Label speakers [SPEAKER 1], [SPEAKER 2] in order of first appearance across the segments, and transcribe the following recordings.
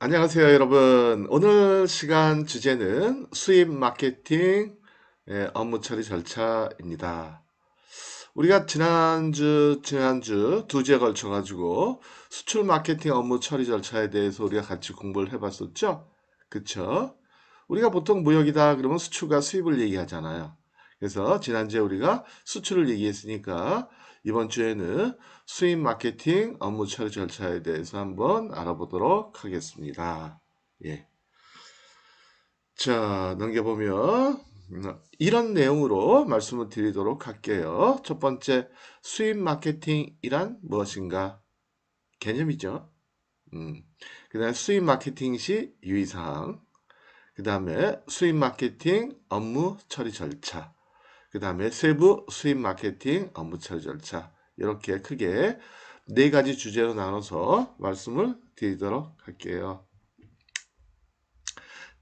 [SPEAKER 1] 안녕하세요, 여러분. 오늘 시간 주제는 수입 마케팅 업무 처리 절차입니다. 우리가 지난주 두 주에 걸쳐 가지고 수출 마케팅 업무 처리 절차에 대해서 우리가 같이 공부를 해봤었죠? 그쵸? 우리가 보통 무역이다 그러면 수출과 수입을 얘기하잖아요. 그래서 지난주에 우리가 수출을 얘기했으니까 이번 주에는 수입 마케팅 업무 처리 절차에 대해서 한번 알아보도록 하겠습니다. 예. 자, 넘겨보면 이런 내용으로 말씀을 드리도록 할게요. 첫 번째, 수입 마케팅이란 무엇인가? 개념이죠. 음. 그 다음에 수입 마케팅 시 유의사항. 그 다음에 수입 마케팅 업무 처리 절차. 그 다음에 세부 수입 마케팅 업무 처리 절차. 이렇게 크게 네 가지 주제로 나눠서 말씀을 드리도록 할게요.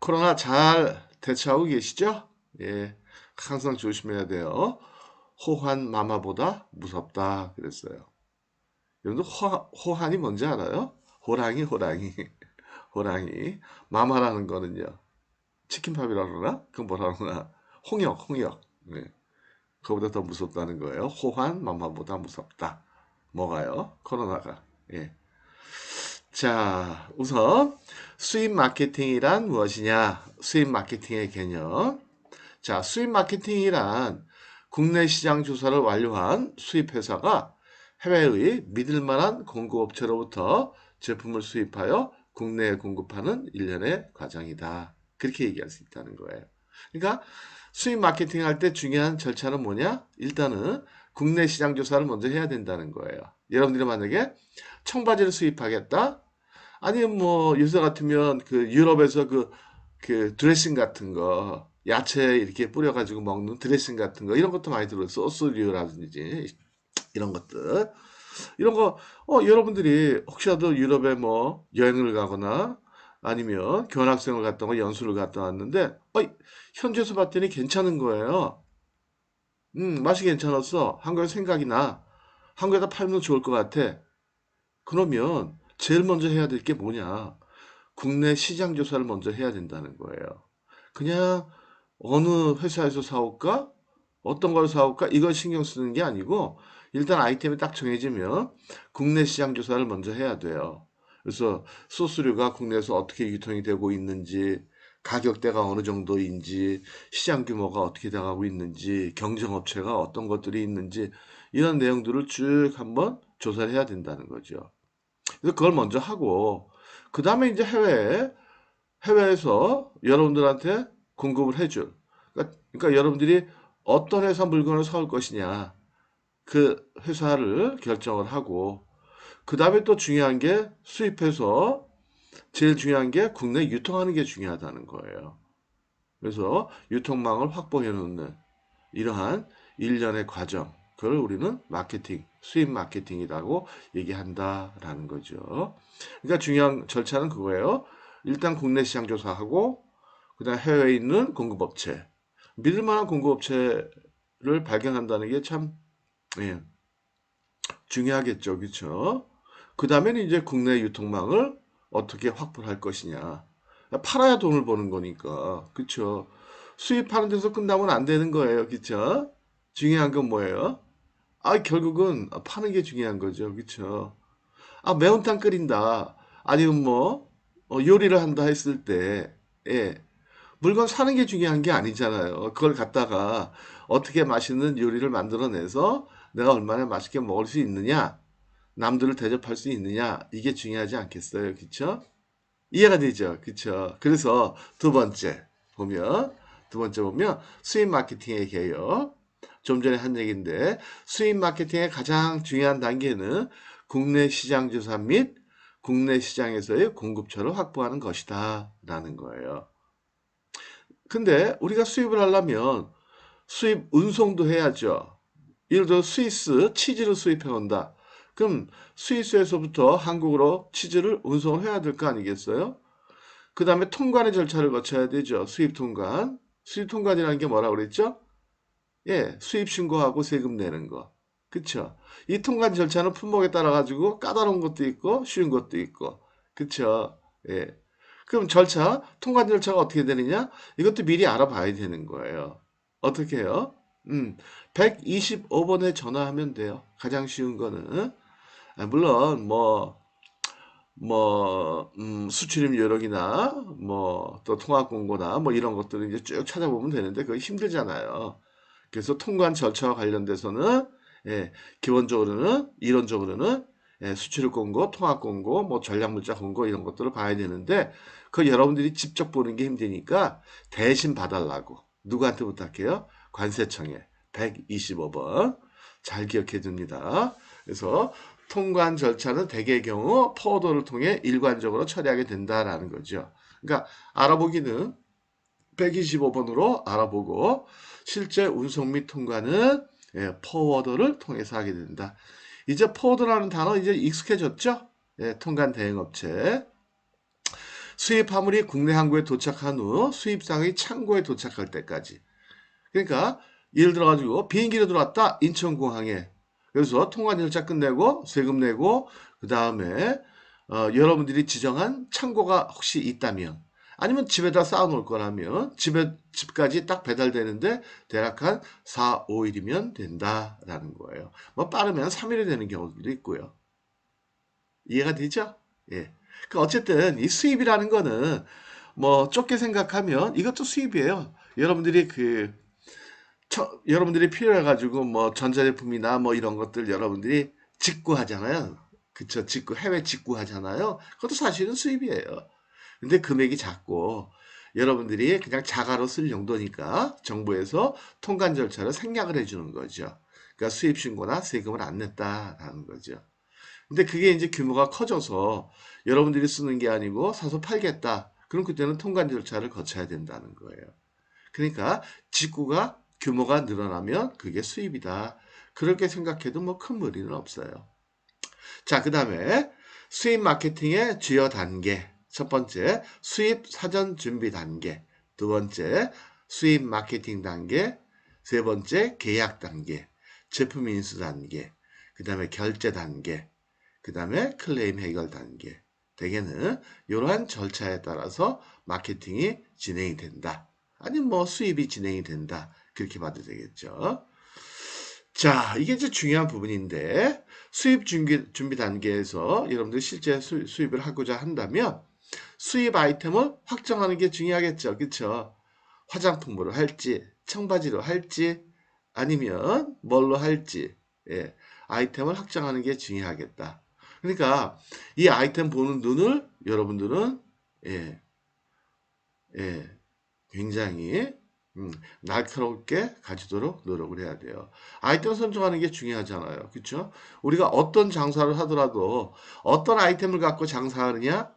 [SPEAKER 1] 코로나 잘 대처하고 계시죠? 예, 항상 조심해야 돼요. 호환 마마보다 무섭다 그랬어요. 여러분들 호환이 뭔지 알아요? 호랑이. 호랑이. 마마라는 거는요. 치킨팝이라 그러나? 그건 뭐라 그러나? 홍역. 네. 그거보다 더 무섭다는 거예요. 호환 마마보다 무섭다. 뭐가요? 코로나가. 예. 자, 우선 수입 마케팅이란 무엇이냐? 수입 마케팅의 개념. 자, 수입 마케팅이란 국내 시장 조사를 완료한 수입 회사가 해외의 믿을 만한 공급업체로부터 제품을 수입하여 국내에 공급하는 일련의 과정이다. 그렇게 얘기할 수 있다는 거예요. 그러니까 수입 마케팅 할 때 중요한 절차는 뭐냐? 일단은 국내 시장 조사를 먼저 해야 된다는 거예요. 여러분들이 만약에 청바지를 수입하겠다? 아니면 뭐 요새 같으면 그 유럽에서 그 드레싱 같은 거 야채 이렇게 뿌려가지고 먹는 드레싱 같은 거 이런 것도 많이 들어요. 소스류라든지 이런 것들 이런 거 여러분들이 혹시라도 유럽에 뭐 여행을 가거나 아니면 교환학생을 갔다 고 연수를 갔다 왔는데 현지에서 봤더니 괜찮은 거예요. 맛이 괜찮았어. 한국에 생각이 나. 한국에다 팔면 좋을 것 같아. 그러면 제일 먼저 해야 될 게 뭐냐? 국내 시장 조사를 먼저 해야 된다는 거예요. 그냥 어느 회사에서 사올까? 어떤 걸 사올까? 이걸 신경 쓰는 게 아니고 일단 아이템이 딱 정해지면 국내 시장 조사를 먼저 해야 돼요. 그래서 소스류가 국내에서 어떻게 유통이 되고 있는지, 가격대가 어느 정도인지, 시장 규모가 어떻게 돼가고 있는지, 경쟁업체가 어떤 것들이 있는지 이런 내용들을 쭉 한번 조사를 해야 된다는 거죠. 그래서 그걸 먼저 하고 그 다음에 이제 해외에서 여러분들한테 공급을 해줄. 그러니까 여러분들이 어떤 회사 물건을 사올 것이냐 그 회사를 결정을 하고 그 다음에 또 중요한 게 수입해서 제일 중요한 게 국내 유통하는 게 중요하다는 거예요. 그래서 유통망을 확보해 놓는 이러한 일련의 과정, 그걸 우리는 마케팅, 수입 마케팅이라고 얘기한다라는 거죠. 그러니까 중요한 절차는 그거예요. 일단 국내 시장 조사하고, 그다음 해외에 있는 공급업체, 믿을 만한 공급업체를 발견한다는 게 참, 예, 중요하겠죠. 그렇죠? 그 다음에는 이제 국내 유통망을 어떻게 확보를 할 것이냐. 팔아야 돈을 버는 거니까. 그쵸? 수입하는 데서 끝나면 안 되는 거예요. 그쵸? 중요한 건 뭐예요? 결국은 파는 게 중요한 거죠. 그쵸? 매운탕 끓인다. 아니면 뭐, 요리를 한다 했을 때, 예. 물건 사는 게 중요한 게 아니잖아요. 그걸 갖다가 어떻게 맛있는 요리를 만들어내서 내가 얼마나 맛있게 먹을 수 있느냐. 남들을 대접할 수 있느냐 이게 중요하지 않겠어요, 그쵸? 이해가 되죠, 그쵸? 그래서 보면 두 번째 보면 수입 마케팅의 개요. 좀 전에 한 얘기인데 수입 마케팅의 가장 중요한 단계는 국내 시장 조사 및 국내 시장에서의 공급처를 확보하는 것이다라는 거예요. 근데 우리가 수입을 하려면 수입 운송도 해야죠. 예를 들어 스위스 치즈를 수입해 온다. 그럼 스위스에서부터 한국으로 치즈를 운송을 해야 될 거 아니겠어요? 그 다음에 통관의 절차를 거쳐야 되죠. 수입 통관. 수입 통관이라는 게 뭐라 그랬죠? 예, 수입 신고하고 세금 내는 거. 그쵸? 이 통관 절차는 품목에 따라 가지고 까다로운 것도 있고 쉬운 것도 있고. 그쵸? 예. 그럼 절차, 통관 절차가 어떻게 되느냐? 이것도 미리 알아봐야 되는 거예요. 어떻게 해요? 125번에 전화하면 돼요. 가장 쉬운 거는. 물론 수출입 요령이나 또 통화 공고나 이런 것들을 이제 쭉 찾아보면 되는데 그거 힘들잖아요. 그래서 통관 절차와 관련돼서는 기본적으로는 이론적으로는 수출입 공고, 통화 공고, 전략 물자 공고 이런 것들을 봐야 되는데 그 여러분들이 직접 보는 게 힘드니까 대신 봐달라고 누구한테 부탁해요? 관세청에 125번 잘 기억해 둡니다. 그래서 통관 절차는 대개의 경우 포워더를 통해 일관적으로 처리하게 된다라는 거죠. 그러니까 알아보기는 125번으로 알아보고 실제 운송 및 통관은 포워더를 통해서 하게 된다. 이제 포워더라는 단어 이제 익숙해졌죠? 통관 대행업체. 수입 화물이 국내 항구에 도착한 후 수입상의 창고에 도착할 때까지. 그러니까 예를 들어가지고 비행기로 들어왔다 인천공항에. 그래서 통관 절차 끝내고 세금 내고 그 다음에 여러분들이 지정한 창고가 혹시 있다면 아니면 집에다 쌓아놓을 거라면 집까지 딱 배달되는데 대략 한 4, 5일이면 된다라는 거예요. 빠르면 3일이 되는 경우도 있고요. 이해가 되죠? 예. 그 어쨌든 이 수입이라는 거는 좁게 생각하면 이것도 수입이에요. 여러분들이 필요해가지고 전자제품이나 이런 것들 여러분들이 직구하잖아요. 그쵸? 해외 직구하잖아요. 그것도 사실은 수입이에요. 근데 금액이 작고 여러분들이 그냥 자가로 쓸 용도니까 정부에서 통관 절차를 생략을 해주는 거죠. 그러니까 수입 신고나 세금을 안 냈다라는 거죠. 근데 그게 이제 규모가 커져서 여러분들이 쓰는 게 아니고 사서 팔겠다. 그럼 그때는 통관 절차를 거쳐야 된다는 거예요. 그러니까 직구가 규모가 늘어나면 그게 수입이다. 그렇게 생각해도 큰 무리는 없어요. 자, 그 다음에 수입 마케팅의 주요 단계. 첫 번째, 수입 사전 준비 단계. 두 번째, 수입 마케팅 단계. 세 번째, 계약 단계. 제품 인수 단계. 그 다음에 결제 단계. 그 다음에 클레임 해결 단계. 대개는 이러한 절차에 따라서 마케팅이 진행이 된다. 아니면 수입이 진행이 된다. 그렇게 봐도 되겠죠. 자, 이게 이제 중요한 부분인데 수입 준비 단계에서 여러분들 실제 수입을 하고자 한다면 수입 아이템을 확정하는 게 중요하겠죠. 그렇죠? 화장품으로 할지, 청바지로 할지, 아니면 뭘로 할지, 아이템을 확정하는 게 중요하겠다. 그러니까 이 아이템 보는 눈을 여러분들은 예, 예, 굉장히 날카롭게 가지도록 노력을 해야 돼요. 아이템 선정하는 게 중요하잖아요. 그렇죠? 우리가 어떤 장사를 하더라도 어떤 아이템을 갖고 장사하느냐?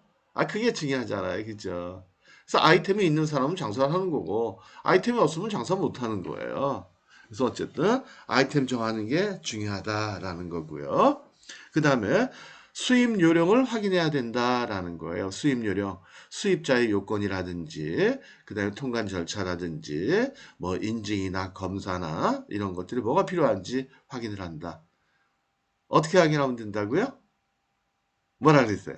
[SPEAKER 1] 그게 중요하잖아요. 그죠? 그래서 아이템이 있는 사람은 장사를 하는 거고 아이템이 없으면 장사 못 하는 거예요. 그래서 어쨌든 아이템 정하는 게 중요하다라는 거고요. 그 다음에 수입 요령을 확인해야 된다라는 거예요. 수입 요령. 수입자의 요건이라든지, 그 다음에 통관 절차라든지, 인증이나 검사나 이런 것들이 뭐가 필요한지 확인을 한다. 어떻게 확인하면 된다고요? 뭐라 그랬어요?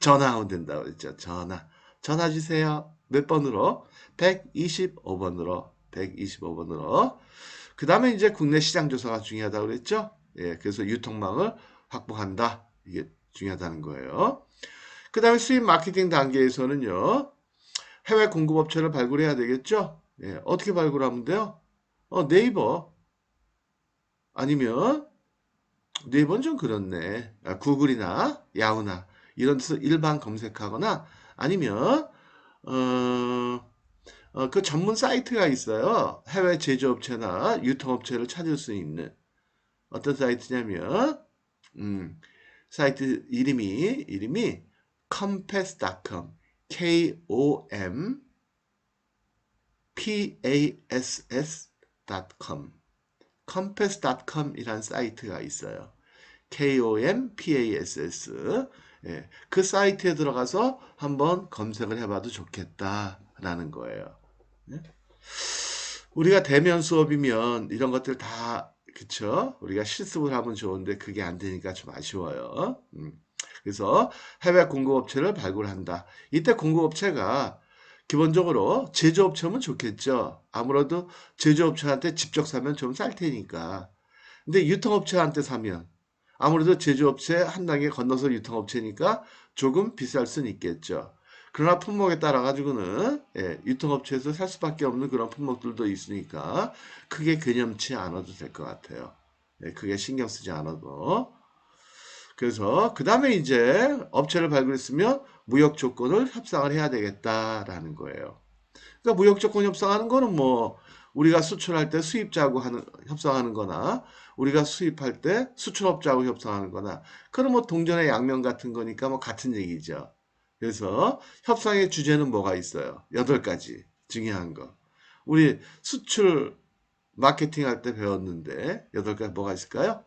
[SPEAKER 1] 전화하면 된다고 그랬죠. 전화 주세요. 몇 번으로? 125번으로. 125번으로. 그 다음에 이제 국내 시장 조사가 중요하다고 그랬죠. 예, 그래서 유통망을 확보한다. 이게 중요하다는 거예요. 그 다음에 수입 마케팅 단계에서는요. 해외 공급업체를 발굴해야 되겠죠. 예, 어떻게 발굴하면 돼요? 네이버 아니면 네이버는 좀 그렇네. 구글이나 야후나 이런 데서 일반 검색하거나 아니면 그 전문 사이트가 있어요. 해외 제조업체나 유통업체를 찾을 수 있는 어떤 사이트냐면 사이트 이름이 compass.com compass.com compass.com이란 사이트가 있어요. compass. 예, 그 사이트에 들어가서 한번 검색을 해봐도 좋겠다라는 거예요. 예? 우리가 대면 수업이면 이런 것들 다 그쵸? 우리가 실습을 하면 좋은데 그게 안 되니까 좀 아쉬워요. 그래서 해외 공급업체를 발굴한다. 이때 공급업체가 기본적으로 제조업체면 좋겠죠. 아무래도 제조업체한테 직접 사면 좀 쌀 테니까. 근데 유통업체한테 사면 아무래도 제조업체 한 단계 건너서 유통업체니까 조금 비쌀 수는 있겠죠. 그러나 품목에 따라 가지고는 유통업체에서 살 수밖에 없는 그런 품목들도 있으니까 크게 개념치 않아도 될 것 같아요. 크게 신경 쓰지 않아도. 그래서 그 다음에 이제 업체를 발굴했으면 무역 조건을 협상을 해야 되겠다라는 거예요. 그러니까 무역 조건 협상하는 거는 뭐 우리가 수출할 때 수입자하고 협상하는 거나 우리가 수입할 때 수출업자하고 협상하는 거나 그런 뭐 동전의 양면 같은 거니까 뭐 같은 얘기죠. 그래서 협상의 주제는 뭐가 있어요? 8가지 중요한 거. 우리 수출 마케팅 할 때 배웠는데 8가지 뭐가 있을까요?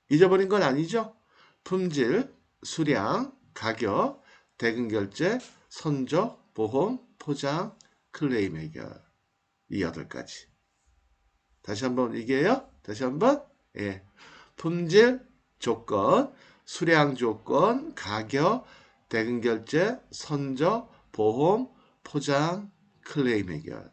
[SPEAKER 1] 잊어버린 건 아니죠? 품질, 수량, 가격, 대금 결제, 선적, 보험, 포장, 클레임 해결. 이 8가지. 다시 한번 얘기해요. 다시 한번. 예. 품질, 조건, 수량 조건, 가격, 대금 결제, 선적, 보험, 포장, 클레임 해결.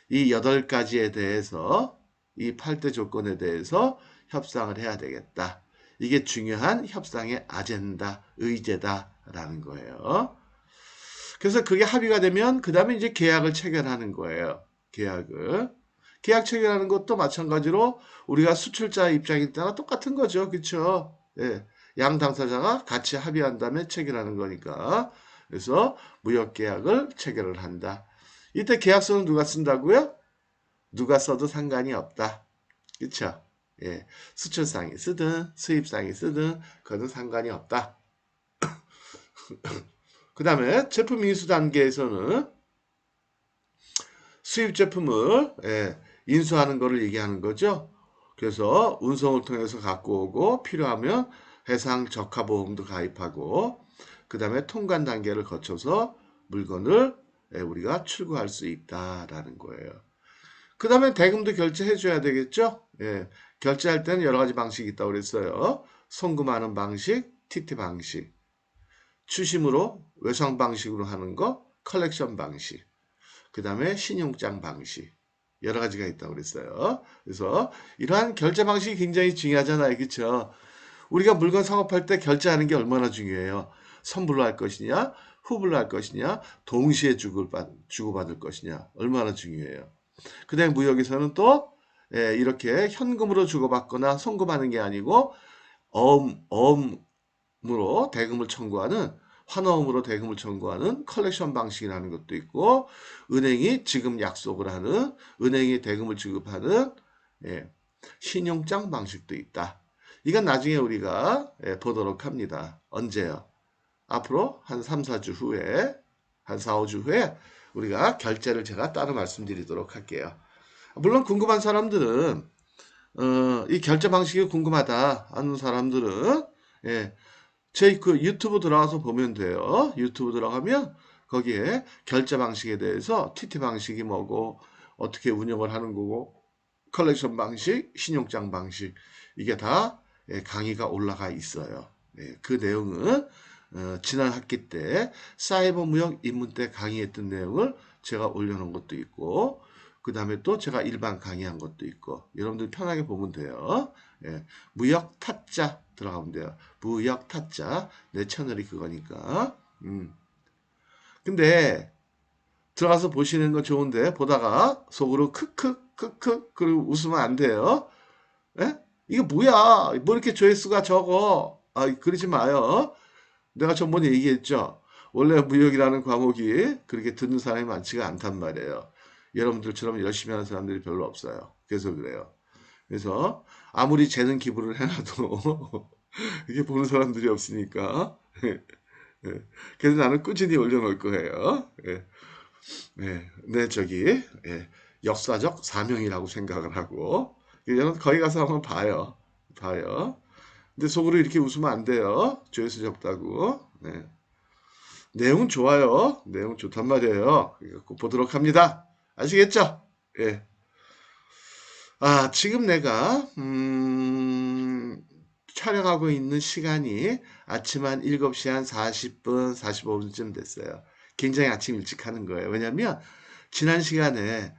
[SPEAKER 1] 이 8가지에 대해서 이 8대 조건에 대해서 협상을 해야 되겠다. 이게 중요한 협상의 아젠다, 의제다라는 거예요. 그래서 그게 합의가 되면 그 다음에 이제 계약을 체결하는 거예요. 계약을. 계약 체결하는 것도 마찬가지로 우리가 수출자 입장일 때나 똑같은 거죠. 그렇죠? 예. 양 당사자가 같이 합의한 다음에 체결하는 거니까. 그래서 무역 계약을 체결을 한다. 이때 계약서는 누가 쓴다고요? 누가 써도 상관이 없다. 그렇죠? 예. 수출상이 쓰든 수입상이 쓰든 그거는 상관이 없다. 그 다음에 제품 인수 단계에서는 수입 제품을 인수하는 거를 얘기하는 거죠. 그래서 운송을 통해서 갖고 오고 필요하면 해상 적하 보험도 가입하고 그 다음에 통관 단계를 거쳐서 물건을 우리가 출고할 수 있다라는 거예요. 그 다음에 대금도 결제해 줘야 되겠죠. 결제할 때는 여러 가지 방식이 있다고 그랬어요. 송금하는 방식, TT 방식, 추심으로 외상 방식으로 하는 거, 컬렉션 방식. 그 다음에 신용장 방식. 여러 가지가 있다고 그랬어요. 그래서 이러한 결제 방식이 굉장히 중요하잖아요. 그렇죠? 우리가 물건 사업할 때 결제하는 게 얼마나 중요해요. 선불로 할 것이냐, 후불로 할 것이냐, 동시에 주고받을 것이냐, 얼마나 중요해요. 그 다음에 무역에서는 또 이렇게 현금으로 주고받거나 송금하는 게 아니고 어음으로 대금을 청구하는 환어음으로 대금을 청구하는 컬렉션 방식이라는 것도 있고 은행이 지급 약속을 하는 은행이 대금을 지급하는 신용장 방식도 있다. 이건 나중에 우리가 보도록 합니다. 언제요? 앞으로 한 3, 4주 후에 한 4, 5주 후에 우리가 결제를 제가 따로 말씀드리도록 할게요. 물론 궁금한 사람들은 이 결제 방식이 궁금하다 하는 사람들은 제 그 유튜브 들어가서 보면 돼요. 유튜브 들어가면 거기에 결제 방식에 대해서 TT 방식이 뭐고 어떻게 운영을 하는 거고 컬렉션 방식, 신용장 방식 이게 다 강의가 올라가 있어요. 그 내용은 지난 학기 때 사이버 무역 입문 때 강의했던 내용을 제가 올려놓은 것도 있고 그 다음에 또 제가 일반 강의한 것도 있고 여러분들 편하게 보면 돼요. 무역 타짜 들어가면 돼요. 무역 타짜 내 채널이 그거니까. 근데 들어가서 보시는 거 좋은데 보다가 속으로 크크크크 그리고 웃으면 안 돼요. 예? 이게 뭐야? 뭐 이렇게 조회수가 적어? 아, 그러지 마요. 내가 전번에 얘기했죠. 원래 무역이라는 과목이 그렇게 듣는 사람이 많지가 않단 말이에요. 여러분들처럼 열심히 하는 사람들이 별로 없어요. 그래서 그래요. 그래서 아무리 재능 기부를 해놔도 이게 보는 사람들이 없으니까. 예. 그래서 나는 꾸준히 올려놓을 거예요. 예. 네, 저기 역사적 사명이라고 생각을 하고 여러분 거기 가서 한번 봐요. 근데 속으로 이렇게 웃으면 안 돼요. 조회수 적다고. 네. 내용은 좋아요. 내용 좋단 말이에요. 꼭 보도록 합니다. 아시겠죠? 예. 아, 지금 내가 촬영하고 있는 시간이 아침 한 7시 한 40분, 45분쯤 됐어요. 굉장히 아침 일찍 하는 거예요. 왜냐면 지난 시간에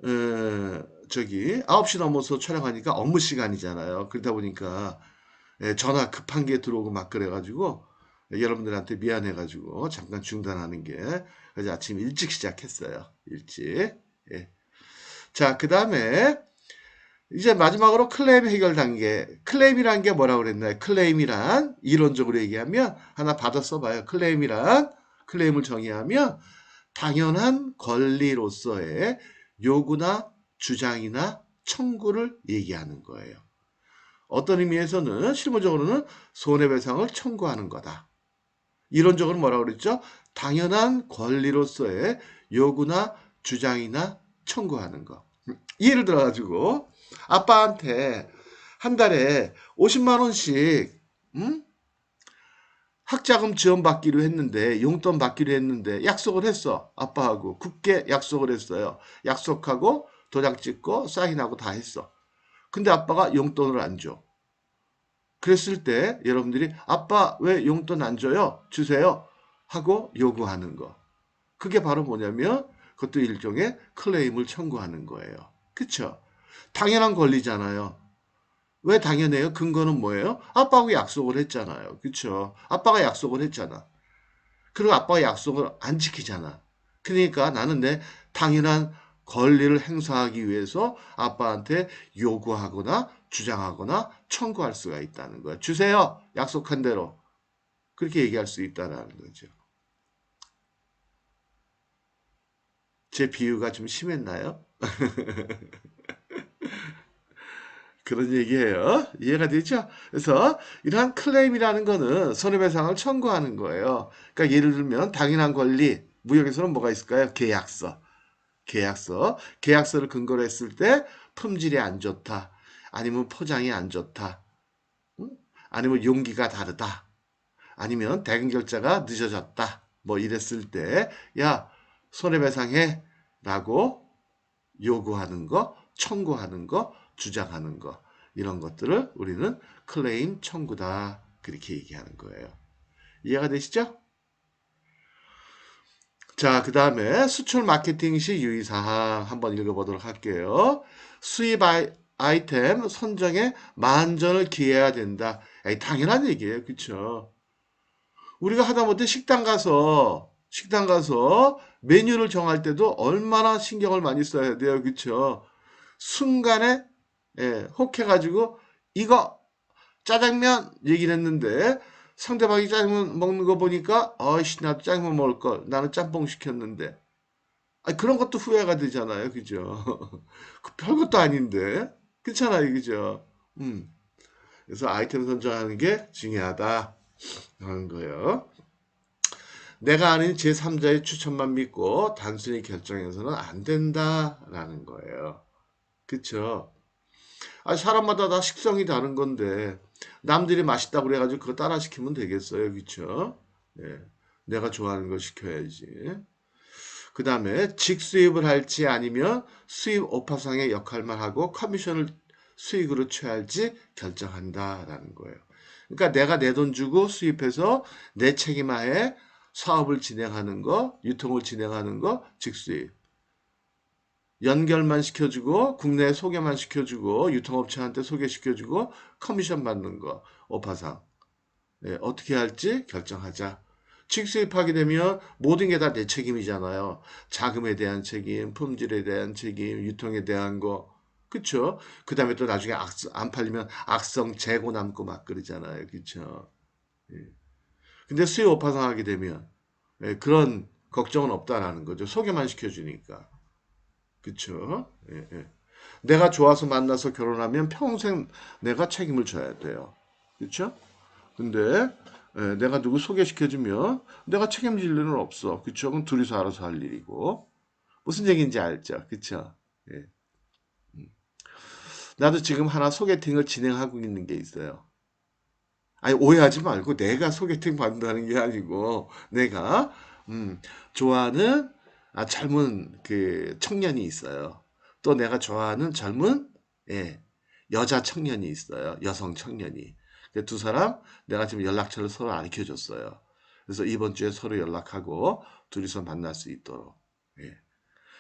[SPEAKER 1] 9시 넘어서 촬영하니까 업무 시간이잖아요. 그러다 보니까 전화 급한 게 들어오고 막 그래가지고 여러분들한테 미안해가지고 잠깐 중단하는 게 그래서 아침 일찍 시작했어요. 일찍. 예. 자, 그 다음에 이제 마지막으로 클레임 해결 단계. 클레임이란 게 뭐라고 그랬나요? 클레임이란 이론적으로 얘기하면 하나 받아 써봐요. 클레임을 정의하면 당연한 권리로서의 요구나 주장이나 청구를 얘기하는 거예요. 어떤 의미에서는 실무적으로는 손해배상을 청구하는 거다. 이론적으로 뭐라고 그랬죠? 당연한 권리로서의 요구나 주장이나 청구하는 거. 예를 들어가지고 아빠한테 한 달에 50만 원씩 학자금 지원받기로 했는데 용돈 받기로 했는데 약속을 했어. 아빠하고 굳게 약속을 했어요. 약속하고 도장 찍고 사인하고 다 했어. 근데 아빠가 용돈을 안 줘. 그랬을 때 여러분들이 아빠 왜 용돈 안 줘요? 주세요. 하고 요구하는 거. 그게 바로 뭐냐면 그것도 일종의 클레임을 청구하는 거예요. 그쵸? 당연한 권리잖아요. 왜 당연해요? 근거는 뭐예요? 아빠하고 약속을 했잖아요. 그쵸? 아빠가 약속을 했잖아. 그리고 아빠가 약속을 안 지키잖아. 그러니까 나는 내 당연한 권리를 행사하기 위해서 아빠한테 요구하거나 주장하거나 청구할 수가 있다는 거예요. 주세요. 약속한 대로. 그렇게 얘기할 수 있다는 거죠. 제 비유가 좀 심했나요? 그런 얘기예요. 이해가 되죠? 그래서 이러한 클레임이라는 거는 손해배상을 청구하는 거예요. 그러니까 예를 들면 당연한 권리, 무역에서는 뭐가 있을까요? 계약서를 근거로 했을 때 품질이 안 좋다. 아니면 포장이 안 좋다. 응? 아니면 용기가 다르다. 아니면 대금 결제가 늦어졌다. 뭐 이랬을 때, 야, 손해배상해. 라고 요구하는 거, 청구하는 거, 주장하는 거. 이런 것들을 우리는 클레임 청구다. 그렇게 얘기하는 거예요. 이해가 되시죠? 자, 그 다음에 수출 마케팅 시 유의사항 한번 읽어보도록 할게요. 수입 아이템 선정에 만전을 기해야 된다. 에이, 당연한 얘기예요. 그쵸? 우리가 하다못해 식당 가서 메뉴를 정할 때도 얼마나 신경을 많이 써야 돼요. 그쵸? 순간에 혹해가지고 이거 짜장면 얘기를 했는데 상대방이 짜장면 먹는 거 보니까 아이씨 나도 짜장면 먹을 걸 나는 짬뽕 시켰는데 그런 것도 후회가 되잖아요. 그죠? 그 별것도 아닌데 그렇잖아요. 그죠? 음. 그래서 아이템 선정하는 게 중요하다 하는 거예요. 내가 아닌 제3자의 추천만 믿고 단순히 결정해서는 안 된다라는 거예요. 그쵸? 사람마다 다 식성이 다른 건데 남들이 맛있다고 그래가지고 그거 따라 시키면 되겠어요. 그쵸? 예. 내가 좋아하는 걸 시켜야지. 그 다음에 직수입을 할지 아니면 수입 오파상의 역할만 하고 커미션을 수익으로 취할지 결정한다라는 거예요. 그러니까 내가 내 돈 주고 수입해서 내 책임하에 사업을 진행하는 거, 유통을 진행하는 거, 직수입. 연결만 시켜주고 국내에 소개만 시켜주고 유통업체한테 소개시켜주고 커미션 받는 거 오파상 어떻게 할지 결정하자. 직수입하게 되면 모든 게 다 내 책임이잖아요. 자금에 대한 책임, 품질에 대한 책임, 유통에 대한 거. 그쵸? 그 다음에 또 나중에 안 팔리면 악성 재고 남고 막 그러잖아요. 그쵸? 예. 근데 수요 오파상 하게 되면 그런 걱정은 없다라는 거죠. 소개만 시켜주니까. 그쵸? 예, 예. 내가 좋아서 만나서 결혼하면 평생 내가 책임을 져야 돼요. 그쵸? 근데 내가 누구 소개시켜주면 내가 책임질 일은 없어. 그쵸? 그럼 둘이서 알아서 할 일이고. 무슨 얘기인지 알죠? 그쵸? 예. 나도 지금 하나 소개팅을 진행하고 있는 게 있어요. 아니, 오해하지 말고 내가 소개팅 받는다는 게 아니고 내가 좋아하는 젊은 그 청년이 있어요. 또 내가 좋아하는 젊은 예, 여자 청년이 있어요. 여성 청년이. 두 사람 내가 지금 연락처를 서로 알려줬어요. 그래서 이번 주에 서로 연락하고 둘이서 만날 수 있도록. 예.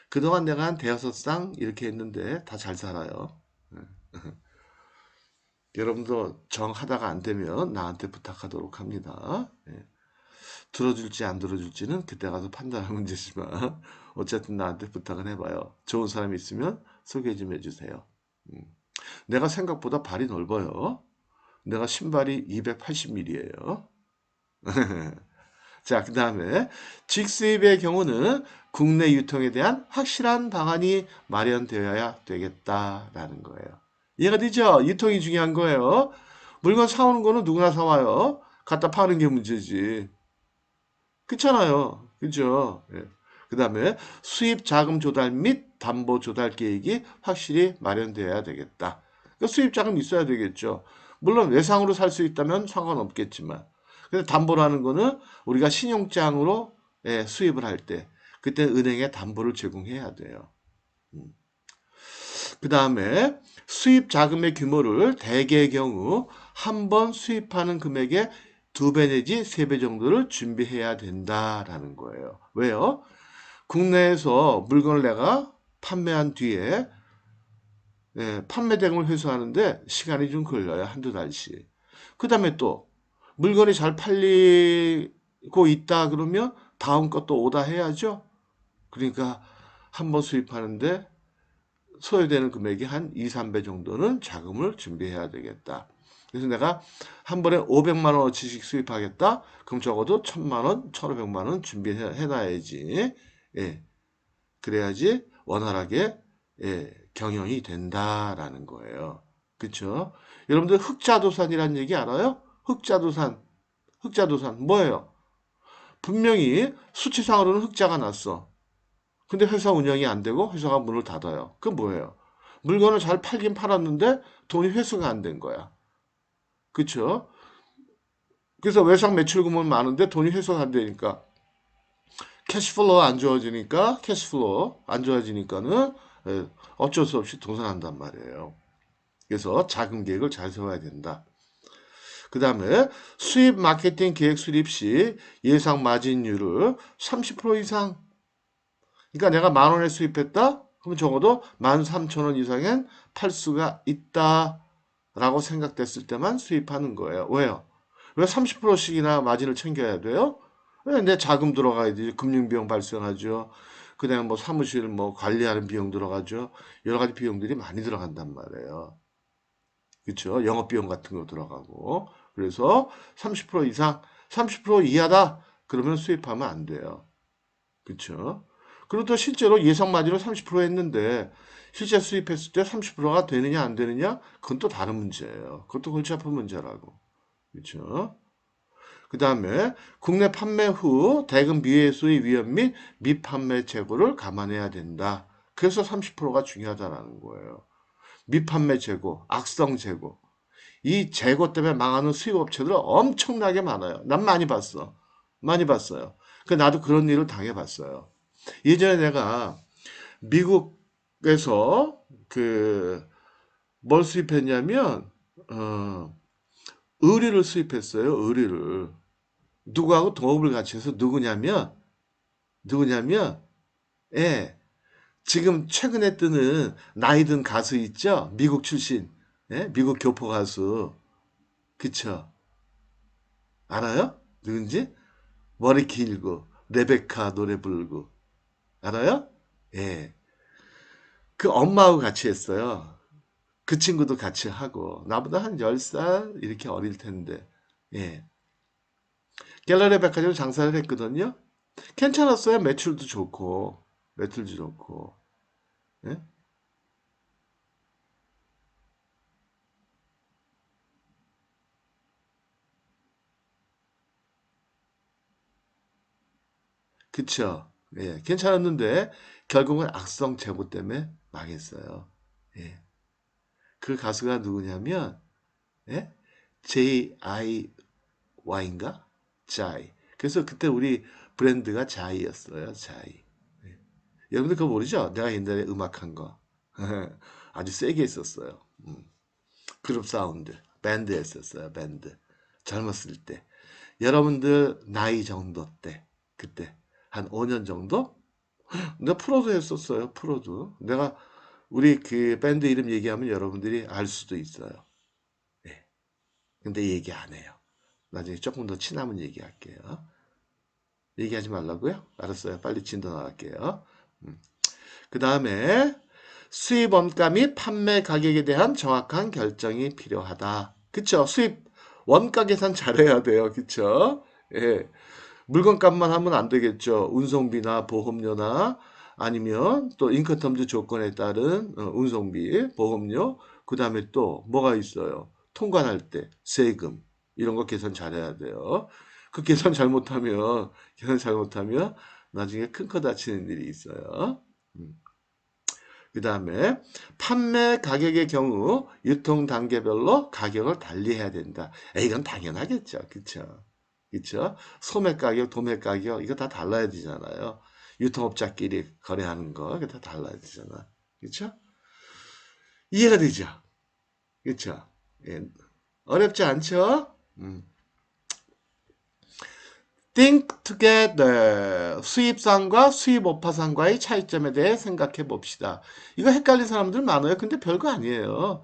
[SPEAKER 1] 그동안 내가 한 대여섯 쌍 이렇게 했는데 다 잘 살아요. 예. 여러분도 정하다가 안 되면 나한테 부탁하도록 합니다. 예. 들어줄지 안 들어줄지는 그때 가서 판단할 문제지만 어쨌든 나한테 부탁은 해봐요. 좋은 사람이 있으면 소개 좀 해주세요. 내가 생각보다 발이 넓어요. 내가 신발이 280mm예요. 자, 그 다음에 직수입의 경우는 국내 유통에 대한 확실한 방안이 마련되어야 되겠다라는 거예요. 이해가 되죠? 유통이 중요한 거예요. 물건 사오는 거는 누구나 사와요. 갖다 파는 게 문제지. 그렇잖아요. 그죠? 예. 그 다음에 수입 자금 조달 및 담보 조달 계획이 확실히 마련되어야 되겠다. 그러니까 수입 자금 있어야 되겠죠. 물론 외상으로 살 수 있다면 상관없겠지만. 근데 담보라는 거는 우리가 신용장으로 수입을 할 때, 그때 은행에 담보를 제공해야 돼요. 그 다음에 수입 자금의 규모를 대개의 경우 한 번 수입하는 금액의 2배 내지 3배 정도를 준비해야 된다라는 거예요. 왜요? 국내에서 물건을 내가 판매한 뒤에 판매 대금을 회수하는데 시간이 좀 걸려요. 한두 달씩. 그 다음에 또 물건이 잘 팔리고 있다 그러면 다음 것도 오다 해야죠. 그러니까 한 번 수입하는데 소요되는 금액이 한 2, 3배 정도는 자금을 준비해야 되겠다. 그래서 내가 한 번에 500만 원어치씩 수입하겠다? 그럼 적어도 1000만 원, 1500만 원 준비해놔야지. 예. 그래야지 원활하게 경영이 된다라는 거예요. 그쵸? 여러분들 흑자도산이라는 얘기 알아요? 흑자도산. 흑자도산 뭐예요? 분명히 수치상으로는 흑자가 났어. 근데 회사 운영이 안 되고 회사가 문을 닫아요. 그건 뭐예요? 물건을 잘 팔긴 팔았는데 돈이 회수가 안 된 거야. 그쵸? 그래서 외상 매출금은 많은데 돈이 회수가 안 되니까 캐시플로우 안 좋아지니까 캐시플로우 안 좋아지니까는 어쩔 수 없이 동산한단 말이에요. 그래서 자금 계획을 잘 세워야 된다. 그 다음에 수입 마케팅 계획 수립 시 예상 마진율을 30% 이상. 그러니까 내가 10,000원에 수입했다? 그럼 적어도 13,000원 이상엔 팔 수가 있다라고 생각됐을 때만 수입하는 거예요. 왜요? 왜 30%씩이나 마진을 챙겨야 돼요? 내 자금 들어가야지. 금융비용 발생하죠. 그다음 뭐 사무실 뭐 관리하는 비용 들어가죠. 여러 가지 비용들이 많이 들어간단 말이에요. 그렇죠? 영업비용 같은 거 들어가고. 그래서 30% 이상, 30% 이하다. 그러면 수입하면 안 돼요. 그렇죠? 그리고 또 실제로 예상 마진을 30% 했는데 실제 수입했을 때 30%가 되느냐 안 되느냐? 그건 또 다른 문제예요. 그것도 골치 아픈 문제라고. 그렇죠? 그 다음에 국내 판매 후 대금 미회수의 위험 및 미판매 재고를 감안해야 된다. 그래서 30%가 중요하다는 거예요. 미판매 재고, 악성 재고. 이 재고 때문에 망하는 수입업체들 엄청나게 많아요. 난 많이 봤어. 많이 봤어요. 그 나도 그런 일을 당해봤어요. 예전에 내가 미국에서 뭘 수입했냐면 의류를 수입했어요. 의류를. 누구하고 동업을 같이 해서 누구냐면 예, 지금 최근에 뜨는 나이든 가수 있죠? 미국 출신. 예? 미국 교포 가수. 그쵸? 알아요? 누군지? 머리 길고 레베카 노래 부르고. 알아요? 예. 그 엄마하고 같이 했어요. 그 친구도 같이 하고 나보다 한 10살 이렇게 어릴 텐데. 예. 갤러리 백화점 장사를 했거든요. 괜찮았어요. 매출도 좋고. 예? 그쵸? 예, 괜찮았는데 결국은 악성 재고 때문에 망했어요. 예. 그 가수가 누구냐면 예? J.I.Y인가? 자이. 그래서 그때 우리 브랜드가 자이였어요. 자이. 예. 여러분들 그거 모르죠? 내가 옛날에 음악한 거. 아주 세게 했었어요. 그룹 사운드. 밴드 했었어요. 밴드. 젊었을 때. 여러분들 나이 정도 때. 그때. 한 5년 정도? 내가 프로도 했었어요. 프로도. 내가 우리 그 밴드 이름 얘기하면 여러분들이 알 수도 있어요. 예. 근데 얘기 안 해요. 나중에 조금 더 친하면 얘기할게요. 얘기하지 말라고요? 알았어요. 빨리 진도 나갈게요. 그 다음에 수입 원가 및 판매 가격에 대한 정확한 결정이 필요하다. 그쵸? 수입 원가 계산 잘해야 돼요. 그쵸? 예. 물건값만 하면 안 되겠죠. 운송비나 보험료나 아니면 또 인커텀즈 조건에 따른 운송비, 보험료, 그 다음에 또 뭐가 있어요? 통관할 때 세금 이런 거 계산 잘해야 돼요. 그 계산 잘못하면 나중에 큰 거 다치는 일이 있어요. 그 다음에 판매 가격의 경우 유통 단계별로 가격을 달리해야 된다. 이건 당연하겠죠. 그쵸? 그쵸? 소매 가격, 도매 가격 이거 다 달라야 되잖아요. 유통업자끼리 거래하는 거 이거 다 달라야 되잖아. 그쵸? 이해가 되죠? 그쵸? 예. 어렵지 않죠? Think together. 수입상과 수입오파상과의 차이점에 대해 생각해 봅시다. 이거 헷갈린 사람들 많아요. 근데 별거 아니에요.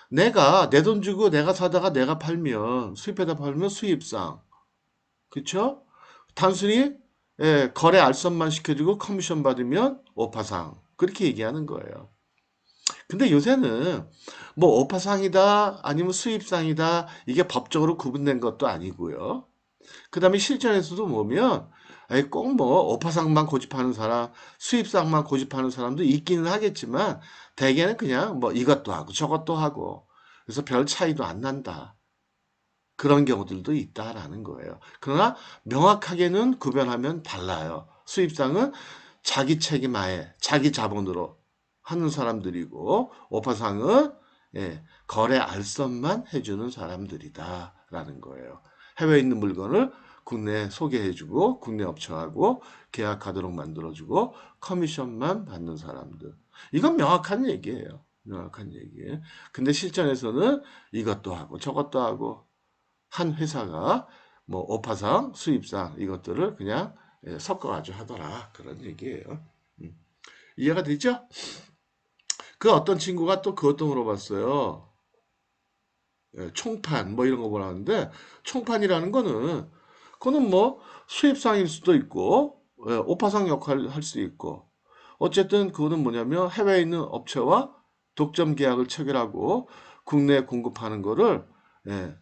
[SPEAKER 1] 내가 내 돈 주고 내가 사다가 내가 팔면 수입에다 팔면 수입상. 그쵸? 단순히 거래 알선만 시켜주고 커미션 받으면 오파상. 그렇게 얘기하는 거예요. 근데 요새는 뭐 오파상이다 아니면 수입상이다 이게 법적으로 구분된 것도 아니고요. 그 다음에 실전에서도 보면 꼭 뭐 오파상만 고집하는 사람, 수입상만 고집하는 사람도 있기는 하겠지만 대개는 그냥 뭐 이것도 하고 저것도 하고 그래서 별 차이도 안 난다. 그런 경우들도 있다라는 거예요. 그러나 명확하게는 구별하면 달라요. 수입상은 자기 책임하에 자기 자본으로 하는 사람들이고 오파상은 거래 알선만 해주는 사람들이다라는 거예요. 해외에 있는 물건을 국내에 소개해주고 국내 업체하고 계약하도록 만들어주고 커미션만 받는 사람들. 이건 명확한 얘기예요. 명확한 얘기예요. 근데 실전에서는 이것도 하고 저것도 하고 한 회사가 뭐 오파상, 수입상 이것들을 그냥 섞어가지고 하더라 그런 얘기예요. 이해가 되죠? 그 어떤 친구가 또 그것도 물어봤어요. 총판 뭐 이런 거 보라는데 총판이라는 거는 그거는 뭐 수입상일 수도 있고 오파상 역할을 할 수 있고 어쨌든 그거는 뭐냐면 해외에 있는 업체와 독점 계약을 체결하고 국내에 공급하는 거를 예,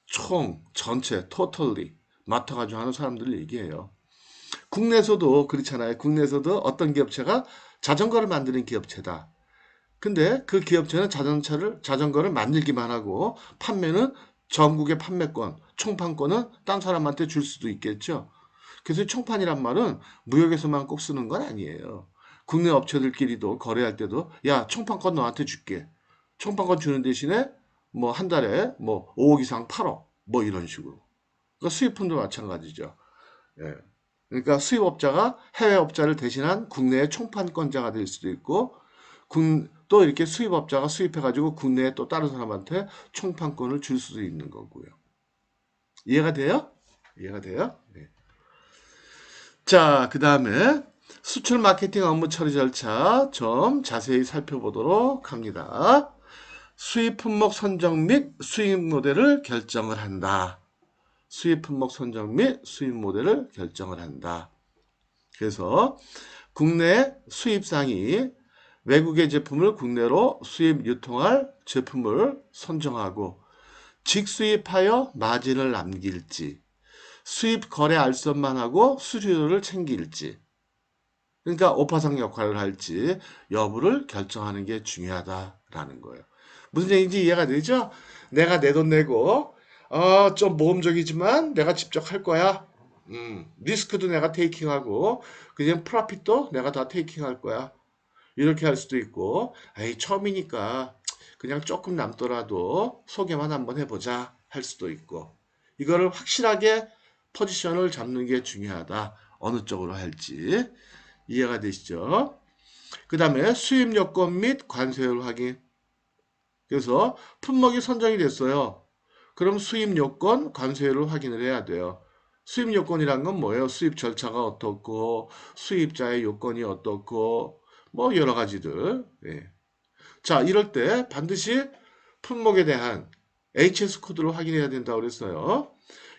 [SPEAKER 1] 총 전체 토털리 맡아가지고 하는 사람들을 얘기해요. 국내에서도 그렇잖아요. 국내에서도 어떤 기업체가 자전거를 만드는 기업체다. 근데 그 기업체는 자전거를 만들기만 하고 판매는 전국의 판매권, 총판권은 딴 사람한테 줄 수도 있겠죠. 그래서 총판이란 말은 무역에서만 꼭 쓰는 건 아니에요. 국내 업체들끼리도 거래할 때도 야, 총판권 너한테 줄게. 총판권 주는 대신에 뭐 한 달에 뭐 5억 이상 팔어. 뭐 이런 식으로. 그러니까 수입품도 마찬가지죠. 예. 그러니까 수입업자가 해외업자를 대신한 국내의 총판권자가 될 수도 있고 또 이렇게 수입업자가 수입해가지고 국내에 또 다른 사람한테 총판권을 줄 수도 있는 거고요. 이해가 돼요? 이해가 돼요? 네. 자, 그 다음에 수출 마케팅 업무 처리 절차 좀 자세히 살펴보도록 합니다. 수입 품목 선정 및 수입 모델을 결정을 한다. 수입 품목 선정 및 수입 모델을 결정을 한다. 그래서 국내 수입상이 외국의 제품을 국내로 수입 유통할 제품을 선정하고 직수입하여 마진을 남길지 수입 거래 알선만 하고 수수료를 챙길지 그러니까 오파상 역할을 할지 여부를 결정하는 게 중요하다라는 거예요. 무슨 얘기인지 이해가 되죠? 내가 내 돈 내고 좀 모험적이지만 내가 직접 할 거야. 리스크도 내가 테이킹하고 그냥 프로핏도 내가 다 테이킹할 거야. 이렇게 할 수도 있고, 에이, 처음이니까 그냥 조금 남더라도 소개만 한번 해보자 할 수도 있고, 이거를 확실하게 포지션을 잡는 게 중요하다. 어느 쪽으로 할지. 이해가 되시죠? 그 다음에 수입 여건 및 관세율 확인. 그래서 품목이 선정이 됐어요. 그럼 수입 요건, 관세율을 확인을 해야 돼요. 수입 요건이란 건 뭐예요? 수입 절차가 어떻고, 수입자의 요건이 어떻고, 뭐 여러 가지들. 예. 자, 이럴 때 반드시 품목에 대한 HS 코드를 확인해야 된다고 그랬어요.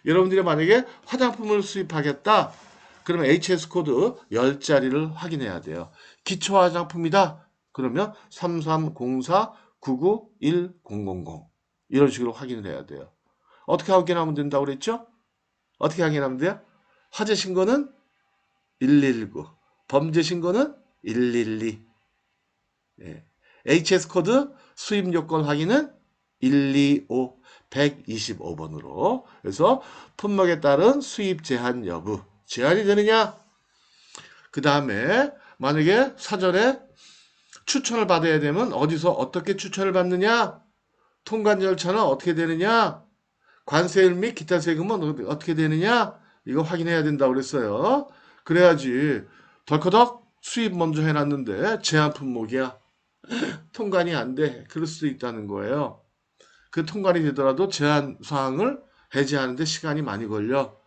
[SPEAKER 1] 여러분들이 만약에 화장품을 수입하겠다. 그러면 HS 코드 10자리를 확인해야 돼요. 기초 화장품이다. 그러면 3304-991000 이런 식으로 확인을 해야 돼요. 어떻게 확인하면 된다고 그랬죠? 어떻게 확인하면 돼요? 화재 신고는 119, 범죄 신고는 112. 예. HS 코드 수입 요건 확인은 125, 125번으로. 그래서 품목에 따른 수입 제한 여부. 제한이 되느냐? 그 다음에 만약에 사전에 추천을 받아야 되면 어디서 어떻게 추천을 받느냐? 통관 절차는 어떻게 되느냐? 관세율 및 기타 세금은 어떻게 되느냐? 이거 확인해야 된다고 그랬어요. 그래야지 덜커덕 수입 먼저 해놨는데 제한 품목이야. 통관이 안 돼. 그럴 수도 있다는 거예요. 그 통관이 되더라도 제한 사항을 해제하는데 시간이 많이 걸려.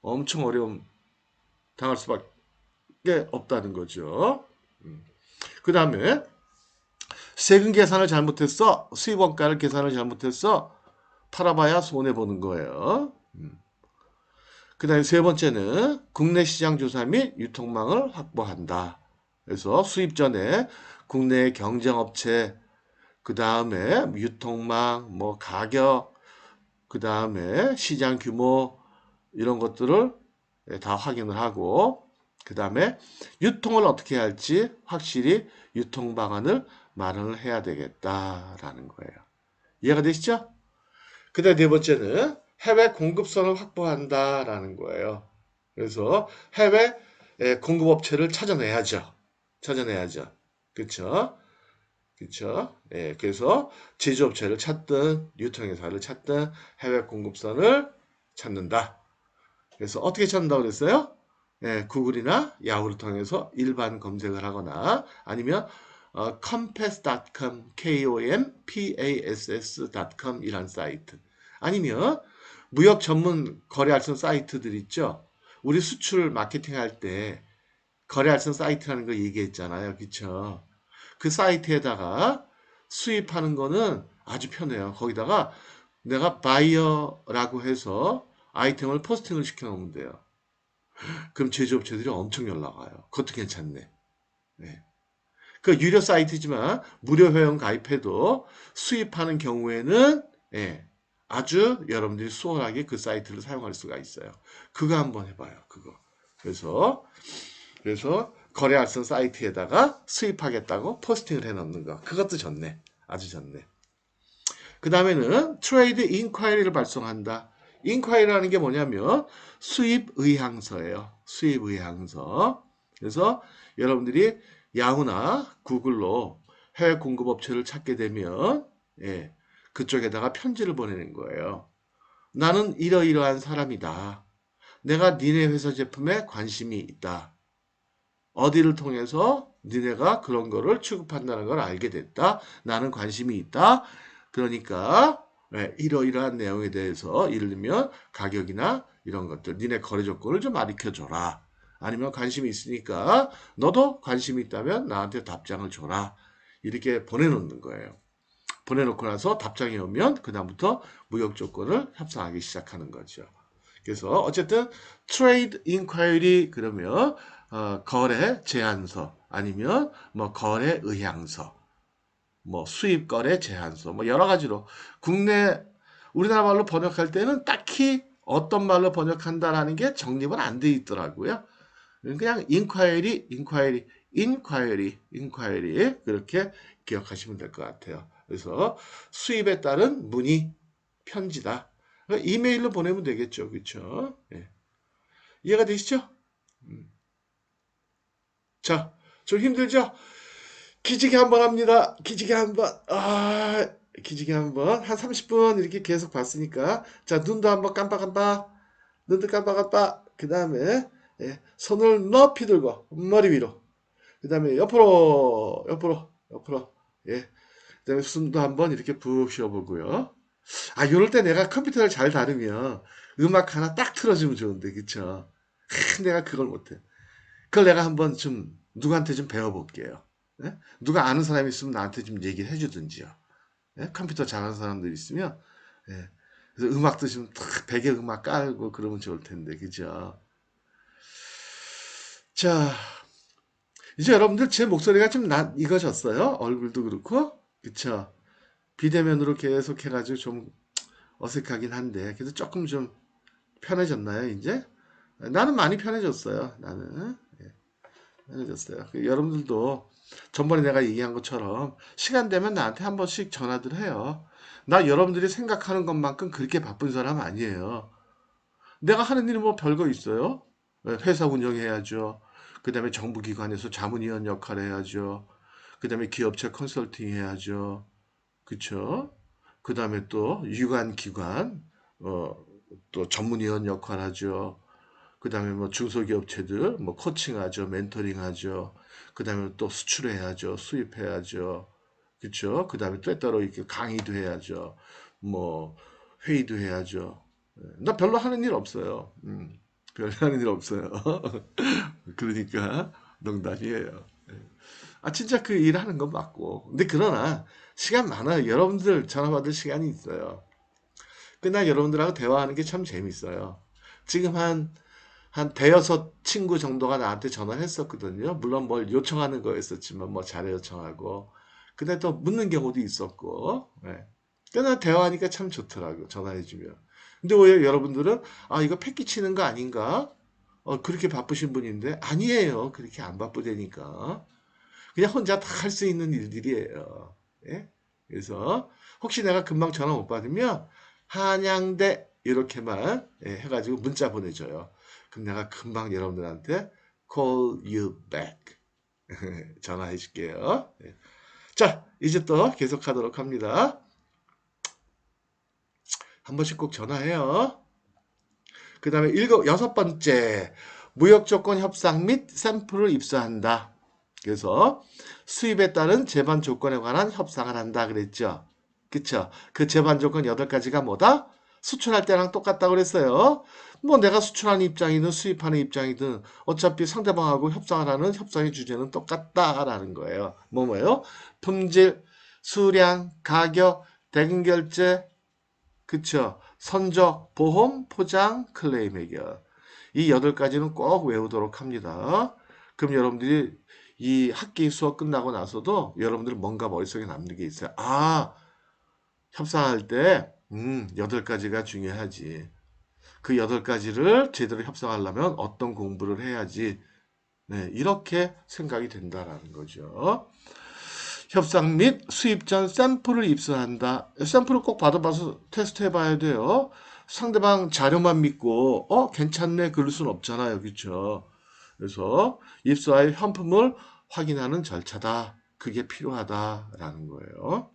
[SPEAKER 1] 엄청 어려움 당할 수밖에 없다는 거죠. 그 다음에 세금 계산을 잘못했어. 수입 원가를 계산을 잘못했어. 팔아봐야 손해보는 거예요. 그 다음에 세 번째는 국내 시장 조사 및 유통망을 확보한다. 그래서 수입 전에 국내 경쟁업체, 그 다음에 유통망, 뭐 가격, 그 다음에 시장 규모 이런 것들을 다 확인을 하고 그 다음에 유통을 어떻게 할지 확실히 유통 방안을 마련을 해야 되겠다라는 거예요. 이해가 되시죠? 그 다음에 네 번째는 해외 공급선을 확보한다라는 거예요. 그래서 해외 공급업체를 찾아내야죠. 찾아내야죠. 그쵸? 그쵸? 예, 그래서 제조업체를 찾든 유통회사를 찾든 해외 공급선을 찾는다. 그래서 어떻게 찾는다고 그랬어요? 예, 구글이나 야후를 통해서 일반 검색을 하거나 아니면 compass.com, compass.com 이란 사이트 아니면 무역 전문 거래알선 사이트들 있죠. 우리 수출 마케팅 할 때 거래알선 사이트라는 거 얘기했잖아요. 그쵸? 그 사이트에다가 수입하는 거는 아주 편해요. 거기다가 내가 바이어라고 해서 아이템을 포스팅을 시켜 놓으면 돼요. 그럼 제조업체들이 엄청 연락 와요. 그것도 괜찮네. 네. 그 유료 사이트지만 무료 회원 가입해도 수입하는 경우에는 예, 아주 여러분들이 수월하게 그 사이트를 사용할 수가 있어요. 그거 한번 해봐요. 그거. 그래서 거래알선 사이트에다가 수입하겠다고 포스팅을 해놓는 거. 그것도 좋네. 아주 좋네. 그 다음에는 트레이드 인콰이리를 발송한다. 인콰이리라는 게 뭐냐면 수입 의향서예요. 수입 의향서. 그래서 여러분들이 야후나 구글로 해외 공급업체를 찾게 되면 예, 그쪽에다가 편지를 보내는 거예요. 나는 이러이러한 사람이다. 내가 니네 회사 제품에 관심이 있다. 어디를 통해서 니네가 그런 거를 취급한다는 걸 알게 됐다. 나는 관심이 있다. 그러니까 이러이러한 내용에 대해서 예를 들면 가격이나 이런 것들 니네 거래 조건을 좀 알려줘라. 아니면 관심이 있으니까 너도 관심이 있다면 나한테 답장을 줘라. 이렇게 보내놓는 거예요. 보내놓고 나서 답장이 오면 그다음부터 무역 조건을 협상하기 시작하는 거죠. 그래서 어쨌든 트레이드 인콰이리 그러면 거래 제안서 아니면 뭐 거래 의향서 뭐 수입 거래 제안서 뭐 여러 가지로 국내 우리나라 말로 번역할 때는 딱히 어떤 말로 번역한다라는 게 정립은 안 돼 있더라고요. 그냥 인콰이리 그렇게 기억하시면 될 것 같아요. 그래서 수입에 따른 문의 편지다. 이메일로 보내면 되겠죠. 그렇죠? 예. 이해가 되시죠? 자, 좀 힘들죠? 기지개 한번 합니다. 기지개 한번. 기지개 한번. 한 30분 이렇게 계속 봤으니까. 자, 눈도 한번 깜빡깜빡. 눈도 깜빡깜빡. 그 다음에, 예, 손을 높이 들고, 머리 위로. 그 다음에 옆으로. 예. 그 다음에 숨도 한번 이렇게 푹 쉬어보고요. 아, 요럴 때 내가 컴퓨터를 잘 다루면 음악 하나 딱 틀어주면 좋은데, 그쵸? 내가 그걸 못해. 그걸 내가 한번 좀 누구한테 좀 배워볼게요. 예? 누가 아는 사람이 있으면 나한테 좀 얘기를 해주든지요. 예? 컴퓨터 잘하는 사람들 있으면, 예. 그래서 음악도 좀 탁 배경 음악 깔고 그러면 좋을 텐데, 그죠? 자, 이제 여러분들 제 목소리가 좀 익어졌어요. 얼굴도 그렇고, 그쵸? 비대면으로 계속 해가지고 좀 어색하긴 한데, 그래도 조금 좀 편해졌나요, 이제? 나는 많이 편해졌어요. 나는. 편해졌어요. 여러분들도 전번에 내가 얘기한 것처럼 시간 되면 나한테 한 번씩 전화들 해요. 나 여러분들이 생각하는 것만큼 그렇게 바쁜 사람 아니에요. 내가 하는 일은 뭐 별거 있어요? 회사 운영해야죠. 그 다음에 정부기관에서 자문위원 역할 해야죠. 그 다음에 기업체 컨설팅 해야죠. 그쵸? 그 다음에 또 유관기관, 어, 또 전문위원 역할 하죠. 그 다음에 뭐 중소기업체들 뭐 코칭하죠, 멘토링하죠. 그 다음에 또 수출해야죠, 수입해야죠. 그쵸? 그 다음에 또 따로 이렇게 강의도 해야죠. 뭐 회의도 해야죠. 나 별로 하는 일 없어요. 별로 하는 일 없어요. 그러니까 농담이에요. 아 진짜 그 일하는 건 맞고. 근데 그러나 시간 많아요. 여러분들 전화 받을 시간이 있어요. 그날 여러분들하고 대화하는 게 참 재밌어요. 지금 한 대여섯 친구 정도가 나한테 전화를 했었거든요. 물론 뭘 요청하는 거였었지만 뭐 잘해 요청하고. 근데 또 묻는 경우도 있었고. 네. 그러나 대화하니까 참 좋더라고. 전화해주면. 근데 왜 여러분들은 아 이거 패기 치는 거 아닌가? 그렇게 바쁘신 분인데 아니에요. 그렇게 안 바쁘다니까. 그냥 혼자 다 할 수 있는 일들이에요. 예? 그래서 혹시 내가 금방 전화 못 받으면 한양대 이렇게만 해가지고 문자 보내줘요. 그럼 내가 금방 여러분들한테 call you back 전화해 줄게요. 예. 자, 이제 또 계속하도록 합니다. 한 번씩 꼭 전화해요. 그 다음에 여섯 번째, 무역 조건 협상 및 샘플을 입수한다. 그래서 수입에 따른 제반 조건에 관한 협상을 한다 그랬죠. 그쵸? 그 제반 조건 8가지가 뭐다? 수출할 때랑 똑같다고 그랬어요. 뭐 내가 수출하는 입장이든 수입하는 입장이든 어차피 상대방하고 협상을 하는 협상의 주제는 똑같다라는 거예요. 뭐예요? 품질, 수량, 가격, 대금 결제, 그쵸? 선적, 보험, 포장, 클레임 해결. 이 8가지는 꼭 외우도록 합니다. 그럼 여러분들이 이 학기 수업 끝나고 나서도 여러분들 뭔가 머릿속에 남는 게 있어요. 아, 협상할 때, 8가지가 중요하지. 그 8가지를 제대로 협상하려면 어떤 공부를 해야지. 네, 이렇게 생각이 된다라는 거죠. 협상 및 수입 전 샘플을 입수한다. 샘플을 꼭 받아봐서 테스트 해봐야 돼요. 상대방 자료만 믿고 괜찮네 그럴 순 없잖아요. 그렇죠? 그래서 입수할 현품을 확인하는 절차다. 그게 필요하다라는 거예요.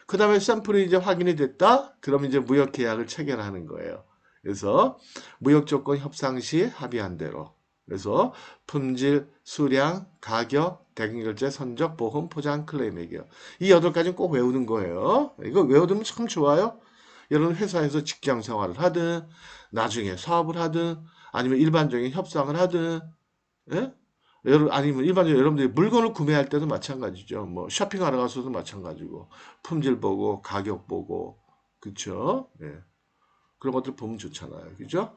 [SPEAKER 1] 그 다음에 샘플이 이제 확인이 됐다? 그러면 이제 무역 계약을 체결하는 거예요. 그래서 무역 조건 협상 시 합의한 대로. 그래서 품질, 수량, 가격, 대금결제, 선적, 보험, 포장, 클레임 해결. 이 8가지는 꼭 외우는 거예요. 이거 외워두면 참 좋아요. 여러분 회사에서 직장 생활을 하든, 나중에 사업을 하든, 아니면 일반적인 협상을 하든, 예? 아니면 일반적으로 여러분들이 물건을 구매할 때도 마찬가지죠. 뭐 쇼핑하러 가서도 마찬가지고 품질 보고 가격 보고 그쵸? 예. 그런 것들 보면 좋잖아요. 그죠?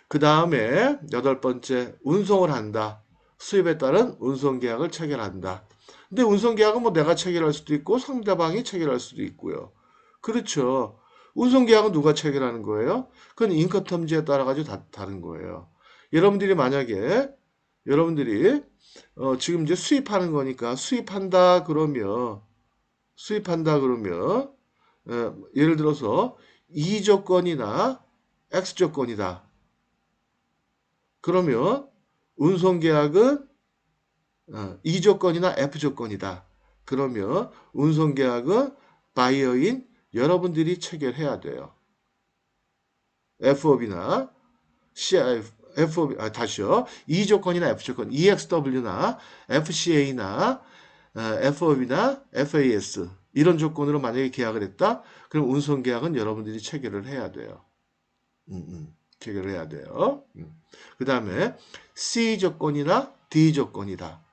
[SPEAKER 1] 그 다음에 8번째 운송을 한다. 수입에 따른 운송 계약을 체결한다. 근데 운송 계약은 뭐 내가 체결할 수도 있고 상대방이 체결할 수도 있고요. 그렇죠. 운송 계약은 누가 체결하는 거예요? 그건 인커텀즈에 따라 가지고 다른 거예요. 여러분들이 만약에 여러분들이 지금 이제 수입하는 거니까 수입한다 그러면 예를 들어서 이 조건이나 X 조건이다. 그러면 운송 계약은 이 조건이나 F 조건이다. 그러면 운송 계약은 바이어인 여러분들이 체결해야 돼요. FOB나 CIF, FOB, 다시요. 이 조건이나 F 조건, EXW나 FCA나 FOB나 FAS 이런 조건으로 만약에 계약을 했다. 그럼 운송계약은 여러분들이 체결을 해야 돼요. 체결을 해야 돼요. 그 다음에 C 조건이나 D 조건이다.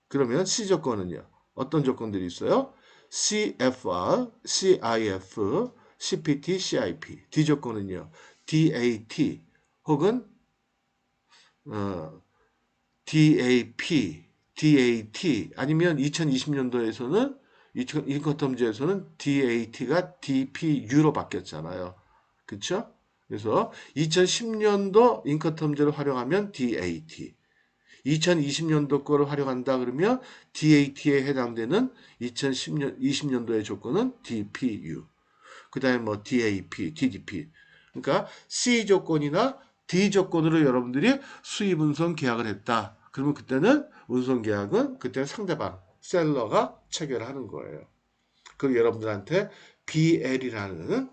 [SPEAKER 1] 그러면 C 조건은요. 어떤 조건들이 있어요? CFR, CIF, CPT, CIP. D 조건은요. DAT 혹은 DAP, DAT 아니면 2020년도에서는 인커텀즈에서는 DAT가 DPU로 바뀌었잖아요. 그렇죠? 그래서 2010년도 인커텀즈를 활용하면 DAT, 2020년도 거를 활용한다 그러면 DAT에 해당되는 2010년 20년도의 조건은 DPU. 그다음에 뭐 DAP, DDP. 그러니까 C 조건이나 D 조건으로 여러분들이 수입 운송 계약을 했다. 그러면 그때는 운송 계약은 그때는 상대방 셀러가 체결하는 거예요. 그리고 여러분들한테 BL이라는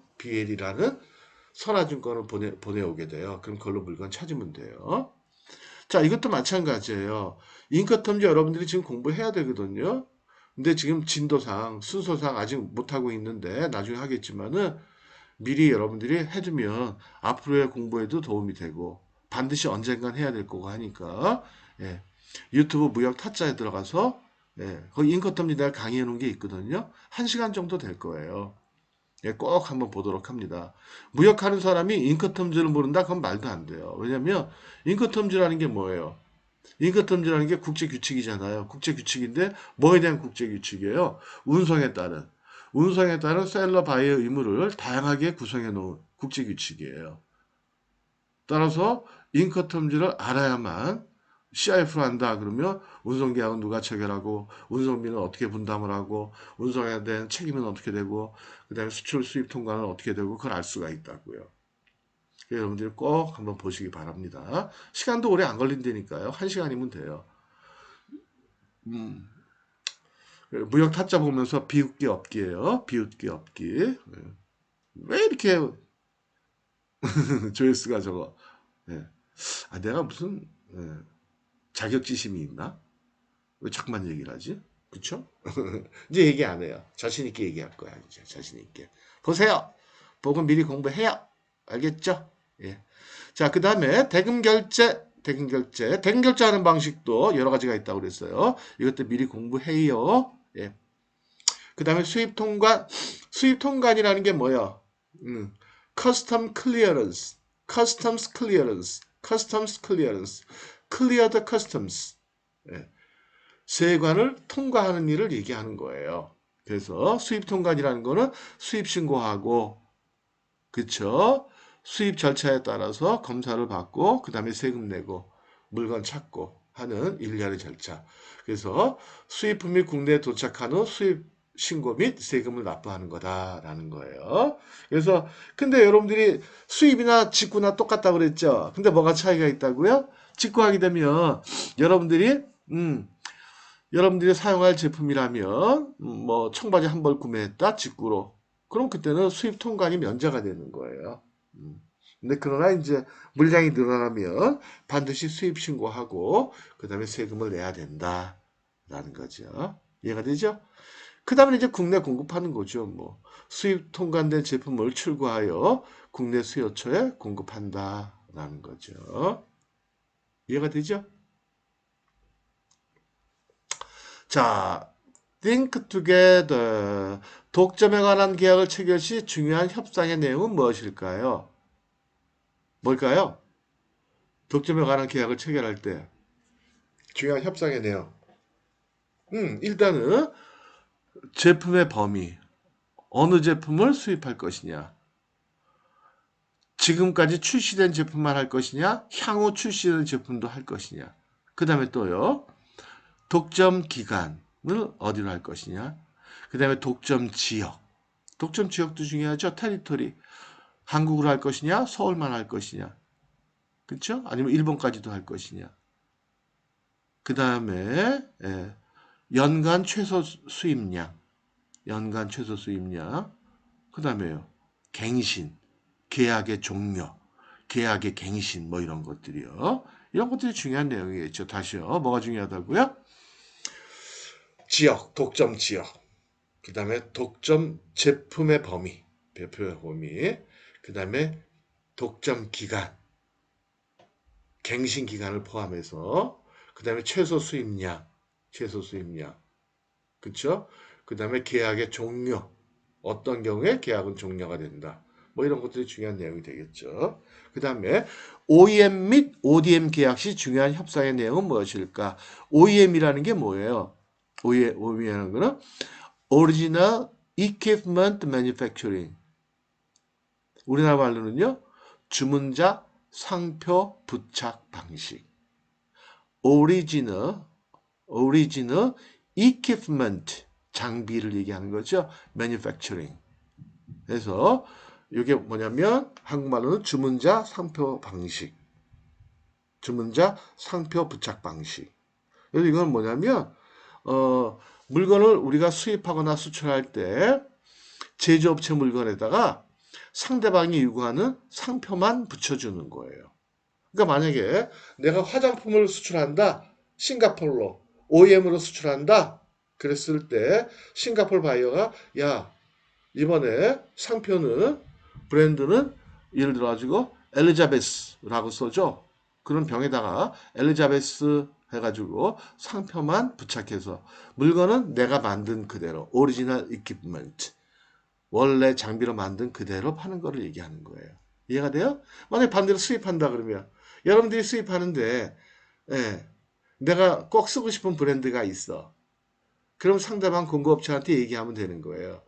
[SPEAKER 1] 선화증권을 보내오게 돼요. 그럼 그걸로 물건 찾으면 돼요. 자, 이것도 마찬가지예요. 인커텀즈 여러분들이 지금 공부해야 되거든요. 근데 지금 진도상, 순서상 아직 못하고 있는데 나중에 하겠지만은 미리 여러분들이 해두면 앞으로의 공부에도 도움이 되고 반드시 언젠간 해야 될 거고 하니까 예. 유튜브 무역 타짜에 들어가서 예. 거기 인커텀즈 내가 강의해 놓은 게 있거든요. 1시간 정도 될 거예요. 예, 꼭 한번 보도록 합니다. 무역하는 사람이 인커텀즈를 모른다? 그건 말도 안 돼요. 왜냐면 인커텀즈라는 게 뭐예요? 인커텀즈라는 게 국제 규칙이잖아요. 국제 규칙인데 뭐에 대한 국제 규칙이에요? 운송에 따른 셀러 바이어 의무를 다양하게 구성해 놓은 국제 규칙이에요. 따라서 인커텀즈를 알아야만 CIF로 한다 그러면 운송계약은 누가 체결하고 운송비는 어떻게 분담을 하고 운송에 대한 책임은 어떻게 되고 그다음에 수출 수입 통과는 어떻게 되고 그걸 알 수가 있다고요. 여러분들 꼭 한번 보시기 바랍니다. 시간도 오래 안 걸린다니까요. 1시간이면 돼요. 음, 무역 타짜 보면서 비웃기 없기예요. 비웃기 없기. 왜 이렇게 조회수가 저거? 예. 아, 내가 무슨 자격지심이 있나? 왜 자꾸만 얘기를 하지? 그쵸? 이제 얘기 안 해요. 자신 있게 얘기할 거야. 이제 자신 있게. 보세요. 보고 미리 공부해요. 알겠죠? 예. 자, 그 다음에 대금결제하는 방식도 여러 가지가 있다고 그랬어요. 이것도 미리 공부해요. 예. 그 다음에 수입통관이라는 게 뭐야? Custom clearance, customs clearance, customs clearance, clear the customs. 예. 세관을 통과하는 일을 얘기하는 거예요. 그래서 수입 통관이라는 거는 수입 신고하고, 그쵸? 수입 절차에 따라서 검사를 받고, 그 다음에 세금 내고, 물건 찾고 하는 일련의 절차. 그래서 수입품이 국내에 도착한 후 수입 신고 및 세금을 납부하는 거다라는 거예요. 그래서 근데 여러분들이 수입이나 직구나 똑같다고 그랬죠. 근데 뭐가 차이가 있다고요? 직구하게 되면 여러분들이 여러분들이 사용할 제품이라면 뭐 청바지 한 벌 구매했다 직구로 그럼 그때는 수입 통관이 면제가 되는 거예요. 근데 그러나 이제 물량이 늘어나면 반드시 수입 신고하고 그 다음에 세금을 내야 된다라는 거죠. 이해가 되죠? 그 다음에 이제 국내 공급하는 거죠. 뭐 수입 통관된 제품을 출고하여 국내 수요처에 공급한다라는 거죠. 이해가 되죠? 자, think together. 독점에 관한 계약을 체결 시 중요한 협상의 내용은 무엇일까요? 뭘까요? 독점에 관한 계약을 체결할 때 중요한 협상의 내용. 일단은 제품의 범위. 어느 제품을 수입할 것이냐. 지금까지 출시된 제품만 할 것이냐. 향후 출시되는 제품도 할 것이냐. 그 다음에 또요. 독점 기간을 어디로 할 것이냐. 그 다음에 독점 지역. 독점 지역도 중요하죠. 테리토리. 한국으로 할 것이냐, 서울만 할 것이냐. 그렇죠? 아니면 일본까지도 할 것이냐. 그 다음에 연간 최소 수입량. 연간 최소 수입량. 그 다음에요. 갱신. 계약의 종료. 계약의 갱신 뭐 이런 것들이요. 이런 것들이 중요한 내용이겠죠. 다시요. 뭐가 중요하다고요? 지역, 독점 지역. 그 다음에 독점 제품의 범위, 배표의 범위, 그 다음에 독점 기간, 갱신 기간을 포함해서, 그 다음에 최소 수입량, 그쵸? 그 다음에 계약의 종료, 어떤 경우에 계약은 종료가 된다. 뭐 이런 것들이 중요한 내용이 되겠죠. 그 다음에 OEM 및 ODM 계약 시 중요한 협상의 내용은 무엇일까? OEM이라는 게 뭐예요? OEM이라는 거는 Original Equipment Manufacturing. 우리나라 말로는요, 주문자 상표 부착 방식. Original Equipment, 장비를 얘기하는 거죠. Manufacturing. 그래서 이게 뭐냐면 한국말로는 주문자 상표 방식, 주문자 상표 부착 방식. 그래서 이건 뭐냐면 물건을 우리가 수입하거나 수출할 때 제조업체 물건에다가 상대방이 요구하는 상표만 붙여주는 거예요. 그러니까 만약에 내가 화장품을 수출한다, 싱가포르로 OEM으로 수출한다, 그랬을 때 싱가포르 바이어가 야, 이번에 상표는 브랜드는 예를 들어 가지고 엘리자베스라고 써줘. 그런 병에다가 엘리자베스 해가지고 상표만 부착해서 물건은 내가 만든 그대로 오리지널 이퀴프먼트, 원래 장비로 만든 그대로 파는 거를 얘기하는 거예요. 이해가 돼요? 만약 반대로 수입한다 그러면 여러분들이 수입하는데 예, 내가 꼭 쓰고 싶은 브랜드가 있어. 그럼 상대방 공급업체한테 얘기하면 되는 거예요.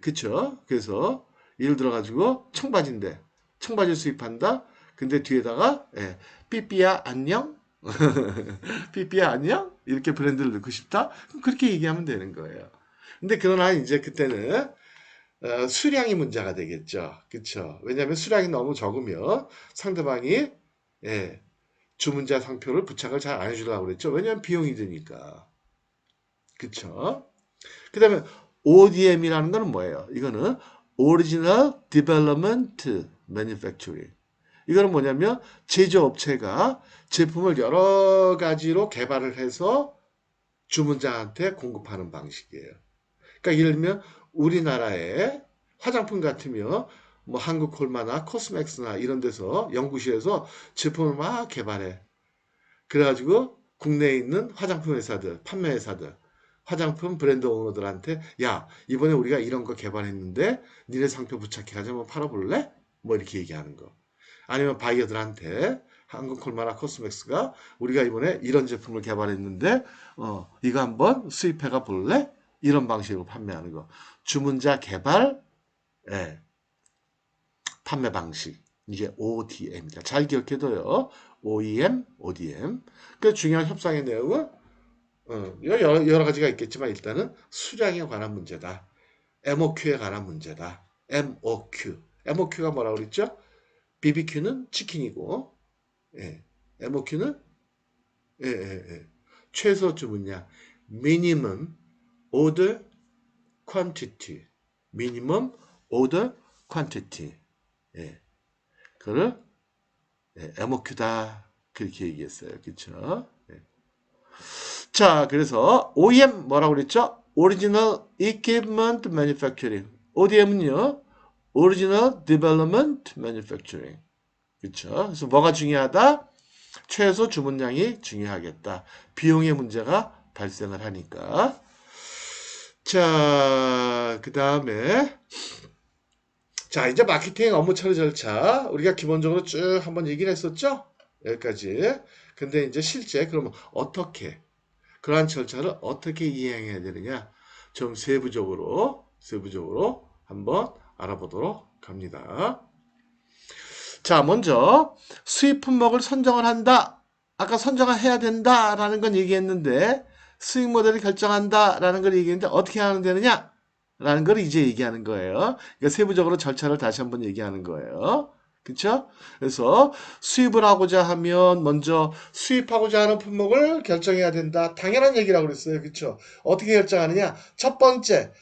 [SPEAKER 1] 그쵸? 그래서 예를 들어 가지고 청바지인데 청바지 수입한다. 근데 뒤에다가 삐삐야 안녕, 삐삐야 안녕 이렇게 브랜드를 넣고 싶다. 그럼 그렇게 얘기하면 되는 거예요. 근데 그러나 이제 그때는 수량이 문제가 되겠죠. 그쵸? 왜냐하면 수량이 너무 적으면 상대방이 예, 주문자 상표를 부착을 잘 안 해주려고 그랬죠. 왜냐하면 비용이 드니까. 그쵸? 그 다음에 ODM이라는 거는 뭐예요? 이거는 Original Development Manufacturing. 이거는 뭐냐면 제조업체가 제품을 여러 가지로 개발을 해서 주문자한테 공급하는 방식이에요. 그러니까 예를 들면 우리나라의 화장품 같으면 뭐 한국콜마나 코스맥스나 이런 데서 연구실에서 제품을 막 개발해. 그래가지고 국내에 있는 화장품 회사들, 판매 회사들, 화장품 브랜드 오너들한테 야, 이번에 우리가 이런 거 개발했는데 니네 상표 부착해가지고 한번 팔아볼래? 뭐 이렇게 얘기하는 거. 아니면 바이어들한테 한국콜마나 코스맥스가 우리가 이번에 이런 제품을 개발했는데 이거 한번 수입해가 볼래? 이런 방식으로 판매하는 거. 주문자 개발, 예, 판매 방식. 이게 ODM입니다. 잘 기억해둬요. OEM, ODM. 그 중요한 협상의 내용은 여러 가지가 있겠지만 일단은 수량에 관한 문제다. MOQ에 관한 문제다. MOQ. MOQ가 뭐라고 그랬죠? BBQ는 치킨이고, 예. MOQ는 예, 예, 예. 최소 주문량, minimum order quantity, minimum order quantity. 예. 그를 MOQ다 그렇게 얘기했어요. 그렇죠? 예. 자, 그래서 OEM 뭐라고 그랬죠? Original Equipment Manufacturing. ODM은요, Original Development Manufacturing. 그렇죠? 그래서 뭐가 중요하다? 최소 주문량이 중요하겠다. 비용의 문제가 발생을 하니까. 자, 그 다음에 자, 이제 마케팅 업무 처리 절차 우리가 기본적으로 쭉 한번 얘기를 했었죠? 여기까지. 근데 이제 실제 그러면 어떻게 그러한 절차를 어떻게 이행해야 되느냐? 좀 세부적으로 한번 알아보도록 합니다. 자, 먼저 수입 품목을 선정을 한다. 아까 선정을 해야 된다라는 건 얘기했는데 수익 모델을 결정한다라는 걸 얘기했는데 어떻게 하면 되느냐? 라는 걸 이제 얘기하는 거예요. 그러니까 세부적으로 절차를 다시 한번 얘기하는 거예요. 그쵸? 그래서 수입을 하고자 하면 먼저 수입하고자 하는 품목을 결정해야 된다. 당연한 얘기라고 그랬어요. 그쵸? 어떻게 결정하느냐? 첫 번째,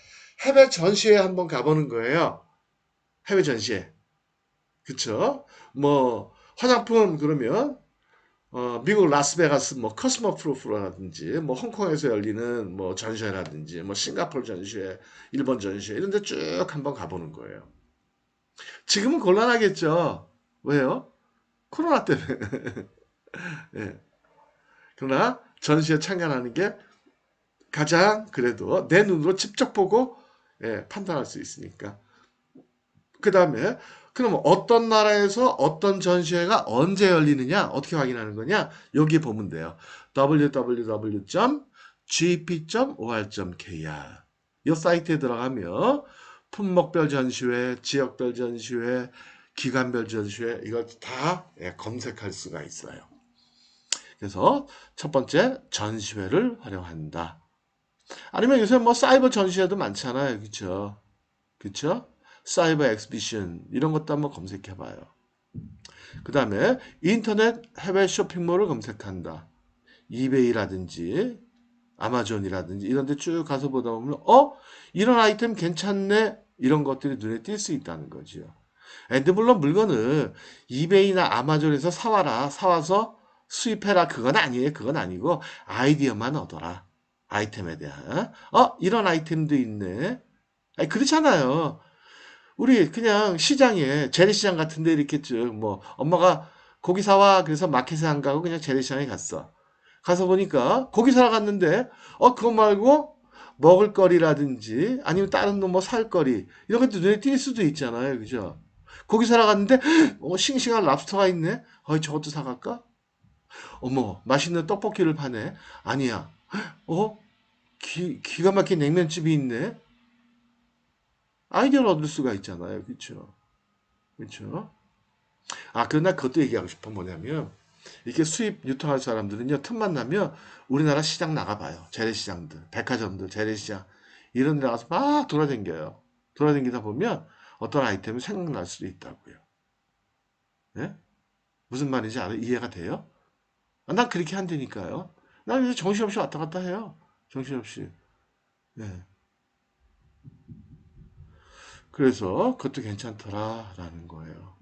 [SPEAKER 1] 해외 전시회 한번 가보는 거예요. 해외 전시회. 그쵸? 뭐 화장품 그러면 미국 라스베가스 뭐 커스모 프로프라든지 뭐 홍콩에서 열리는 뭐 전시회라든지 뭐 싱가포르 전시회, 일본 전시회 이런 데 쭉 한번 가보는 거예요. 지금은 곤란하겠죠. 왜요? 코로나 때문에. 예. 그러나 전시회 참관하는 게 가장 그래도 내 눈으로 직접 보고 예, 판단할 수 있으니까. 그 다음에 그럼 어떤 나라에서 어떤 전시회가 언제 열리느냐 어떻게 확인하는 거냐 여기 보면 돼요. www.gp.or.kr 이 사이트에 들어가면 품목별 전시회, 지역별 전시회, 기관별 전시회 이걸 다 예, 검색할 수가 있어요. 그래서 첫 번째 전시회를 활용한다. 아니면 요새 뭐 사이버 전시회도 많잖아요. 그쵸? 그쵸? 사이버 엑스비션 이런 것도 한번 검색해 봐요. 그 다음에 인터넷 해외 쇼핑몰을 검색한다. 이베이라든지 아마존이라든지 이런 데 쭉 가서 보다 보면 이런 아이템 괜찮네 이런 것들이 눈에 띌 수 있다는 거죠. 물론 물건을 이베이나 아마존에서 사와라 사와서 수입해라 그건 아니에요. 그건 아니고 아이디어만 얻어라. 아이템에 대한 이런 아이템도 있네. 아니 그렇잖아요. 우리 그냥 시장에 재래시장 같은 데 이렇게 쭉뭐 엄마가 고기 사와 그래서 마켓에 안 가고 그냥 재래시장에 갔어. 가서 보니까 고기 사러 갔는데 그거 말고 먹을거리라든지 아니면 다른 뭐 살거리 이런 것도 눈에 띌 수도 있잖아요. 그죠? 고기 사러 갔는데 싱싱한 랍스터가 있네. 저것도 사갈까? 어머 맛있는 떡볶이를 파네. 아니야. 어? 기가 막힌 냉면집이 있네. 아이디어를 얻을 수가 있잖아요. 그쵸? 그쵸? 그러나 그것도 얘기하고 싶은 뭐냐면, 이렇게 수입 유통할 사람들은요, 틈만 나면 우리나라 시장 나가봐요. 재래시장들, 백화점들, 재래시장. 이런 데 나가서 막 돌아다녀요. 돌아다니다 보면 어떤 아이템이 생각날 수도 있다고요. 예? 무슨 말인지 이해가 돼요? 난 그렇게 한다니까요. 난 이제 정신없이 왔다 갔다 해요. 정신없이. 예. 그래서 그것도 괜찮더라라는 거예요.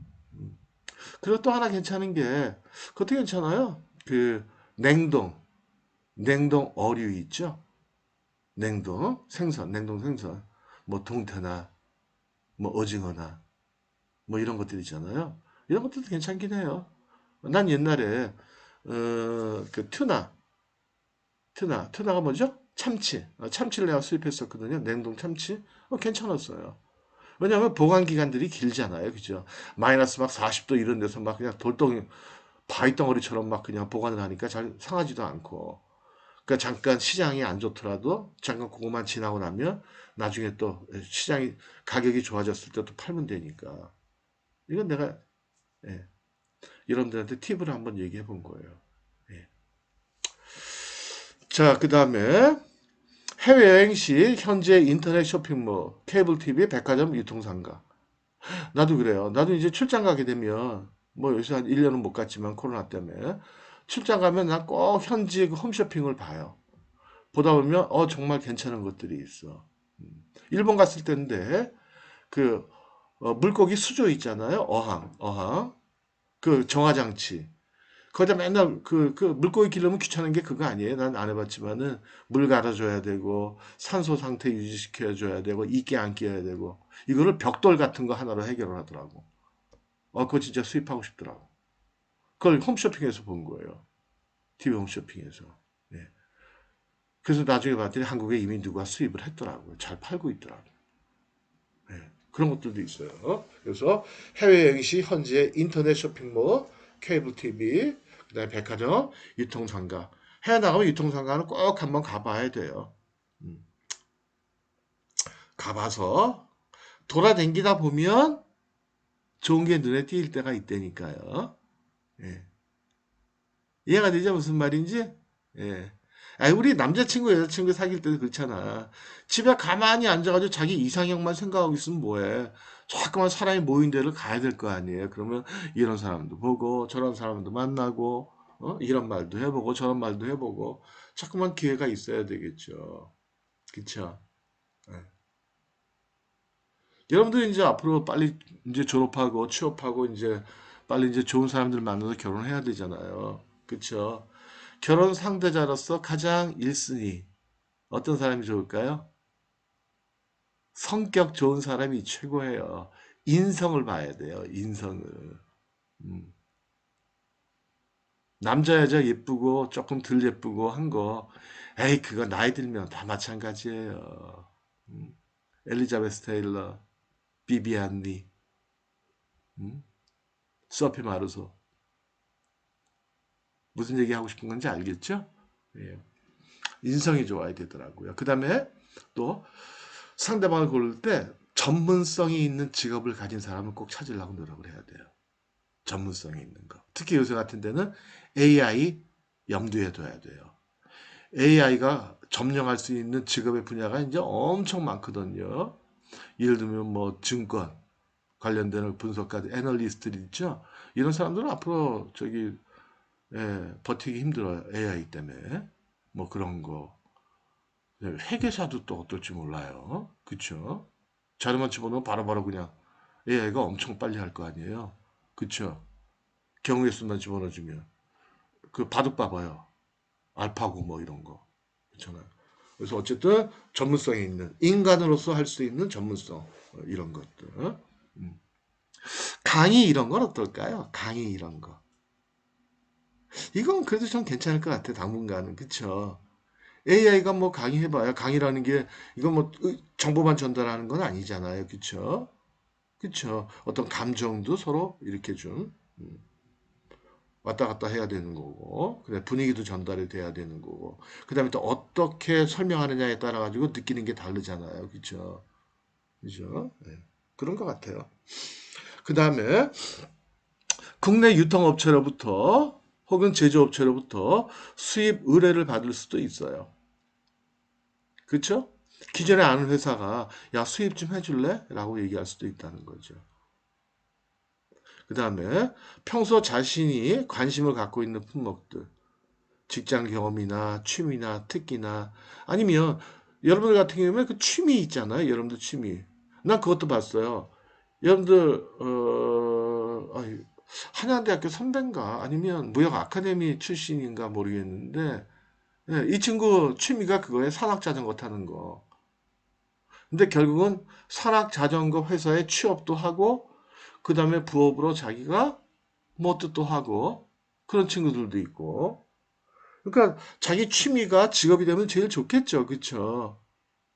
[SPEAKER 1] 그리고 또 하나 괜찮은 게 그것도 괜찮아요. 그 냉동, 냉동 어류 있죠? 냉동 생선, 냉동 생선. 뭐 동태나 뭐 오징어나 뭐 이런 것들 있잖아요. 이런 것들도 괜찮긴 해요. 난 옛날에 그 투나가 뭐죠? 참치. 참치를 내가 수입했었거든요. 냉동 참치. 괜찮았어요. 왜냐하면 보관 기간들이 길잖아요. 그죠? 마이너스 막 40도 이런 데서 막 그냥 돌덩이 바위덩어리처럼 막 그냥 보관을 하니까 잘 상하지도 않고. 그러니까 잠깐 시장이 안 좋더라도 잠깐 그거만 지나고 나면 나중에 또 시장이 가격이 좋아졌을 때 또 팔면 되니까. 이건 내가 예, 여러분들한테 팁을 한번 얘기해 본 거예요. 예. 자, 그 다음에 해외여행 시 현재 인터넷 쇼핑몰, 케이블 TV, 백화점, 유통상가. 나도 그래요. 나도 이제 출장 가게 되면 뭐 요새 한 1년은 못 갔지만 코로나 때문에 출장 가면 난 꼭 현지 그 홈쇼핑을 봐요. 보다 보면 정말 괜찮은 것들이 있어. 일본 갔을 때인데 그 물고기 수조 있잖아요. 어항. 그 정화장치. 거기다 맨날 그 물고기 기르면 귀찮은 게 그거 아니에요. 난 안 해봤지만은 물 갈아줘야 되고 산소 상태 유지시켜줘야 되고 이끼 안 끼어야 되고 이거를 벽돌 같은 거 하나로 해결을 하더라고. 그거 진짜 수입하고 싶더라고. 그걸 홈쇼핑에서 본 거예요. TV 홈쇼핑에서. 예. 그래서 나중에 봤더니 한국에 이미 누가 수입을 했더라고요. 잘 팔고 있더라고요. 예. 그런 것들도 있어요. 그래서 해외여행 시 현지의 인터넷 쇼핑몰, 케이블 TV, 그다음에 백화점, 유통상가. 해외 나가면 유통상가는 꼭 한번 가봐야 돼요. 음. 가봐서 돌아다니다 보면 좋은 게 눈에 띌 때가 있다니까요. 예. 이해가 되죠? 무슨 말인지? 예. 우리 남자친구, 여자친구 사귈 때도 그렇잖아. 집에 가만히 앉아가지고 자기 이상형만 생각하고 있으면 뭐해. 자꾸만 사람이 모인 데를 가야 될 거 아니에요. 그러면 이런 사람도 보고, 저런 사람도 만나고, 이런 말도 해보고, 저런 말도 해보고, 자꾸만 기회가 있어야 되겠죠. 그쵸? 예. 여러분들 이제 앞으로 빨리 이제 졸업하고 취업하고 이제 빨리 이제 좋은 사람들 만나서 결혼해야 되잖아요. 그쵸? 결혼 상대자로서 가장 1순위 어떤 사람이 좋을까요? 성격 좋은 사람이 최고예요. 인성을 봐야 돼요. 인성을. 음. 남자 여자 예쁘고 조금 덜 예쁘고 한 거, 에이 그거 나이 들면 다 마찬가지예요. 음. 엘리자베스 테일러, 비비안 리, 음? 소피 마르소. 무슨 얘기 하고 싶은 건지 알겠죠? 예. 인성이 좋아야 되더라고요. 그 다음에 또 상대방을 고를 때 전문성이 있는 직업을 가진 사람을 꼭 찾으려고 노력을 해야 돼요. 전문성이 있는 거. 특히 요새 같은 데는 AI 염두에 둬야 돼요. AI가 점령할 수 있는 직업의 분야가 이제 엄청 많거든요. 예를 들면 뭐 증권 관련된 분석가, 애널리스트들 있죠. 이런 사람들은 앞으로 버티기 힘들어요. AI 때문에. 뭐 그런 거. 회계사도 또 어떨지 몰라요. 그쵸? 자료만 집어넣으면 바로바로 그냥 AI가 엄청 빨리 할 거 아니에요. 그쵸? 경우의 수만 집어넣어주면. 그 바둑 봐봐요. 알파고 뭐 이런 거. 그렇잖아요. 그래서 어쨌든 전문성이 있는 인간으로서 할 수 있는 전문성 이런 것들. 음. 강의 이런 건 어떨까요? 강의 이런 거. 이건 그래도 좀 괜찮을 것 같아. 당분간은 그쵸? AI가 뭐 강의해봐야 강의라는 게 이건 뭐 정보만 전달하는 건 아니잖아요. 그쵸? 그쵸? 어떤 감정도 서로 이렇게 좀 왔다 갔다 해야 되는 거고, 그다음에 분위기도 전달이 돼야 되는 거고, 그다음에 또 어떻게 설명하느냐에 따라 가지고 느끼는 게 다르잖아요. 그쵸? 그죠? 네. 그런 것 같아요. 그다음에 국내 유통업체로부터 혹은 제조업체로부터 수입 의뢰를 받을 수도 있어요. 그쵸? 기존에 아는 회사가 야 수입 좀 해줄래? 라고 얘기할 수도 있다는 거죠. 그 다음에 평소 자신이 관심을 갖고 있는 품목들, 직장 경험이나 취미나 특기나 아니면 여러분들 같은 경우에 그 취미 있잖아요. 여러분들 취미. 난 그것도 봤어요. 여러분들 한양대학교 선배인가 아니면 무역 아카데미 출신인가 모르겠는데 이 친구 취미가 그거예요. 산악 자전거 타는 거. 근데 결국은 산악 자전거 회사에 취업도 하고 그 다음에 부업으로 자기가 뭐 뜻도 하고 그런 친구들도 있고 그러니까 자기 취미가 직업이 되면 제일 좋겠죠. 그쵸?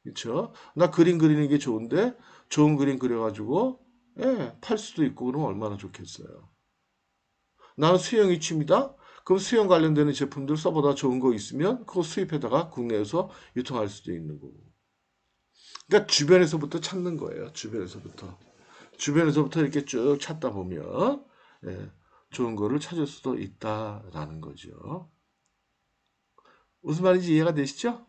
[SPEAKER 1] 그쵸? 나 그림 그리는 게 좋은데 좋은 그림 그려가지고 팔 수도 있고 그러면 얼마나 좋겠어요. 나는 수영이 취미다? 그럼 수영 관련되는 제품들 써보다 좋은 거 있으면 그거 수입해다가 국내에서 유통할 수도 있는 거고. 그러니까 주변에서부터 찾는 거예요. 주변에서부터. 주변에서부터 이렇게 쭉 찾다 보면 예, 좋은 거를 찾을 수도 있다라는 거죠. 무슨 말인지 이해가 되시죠?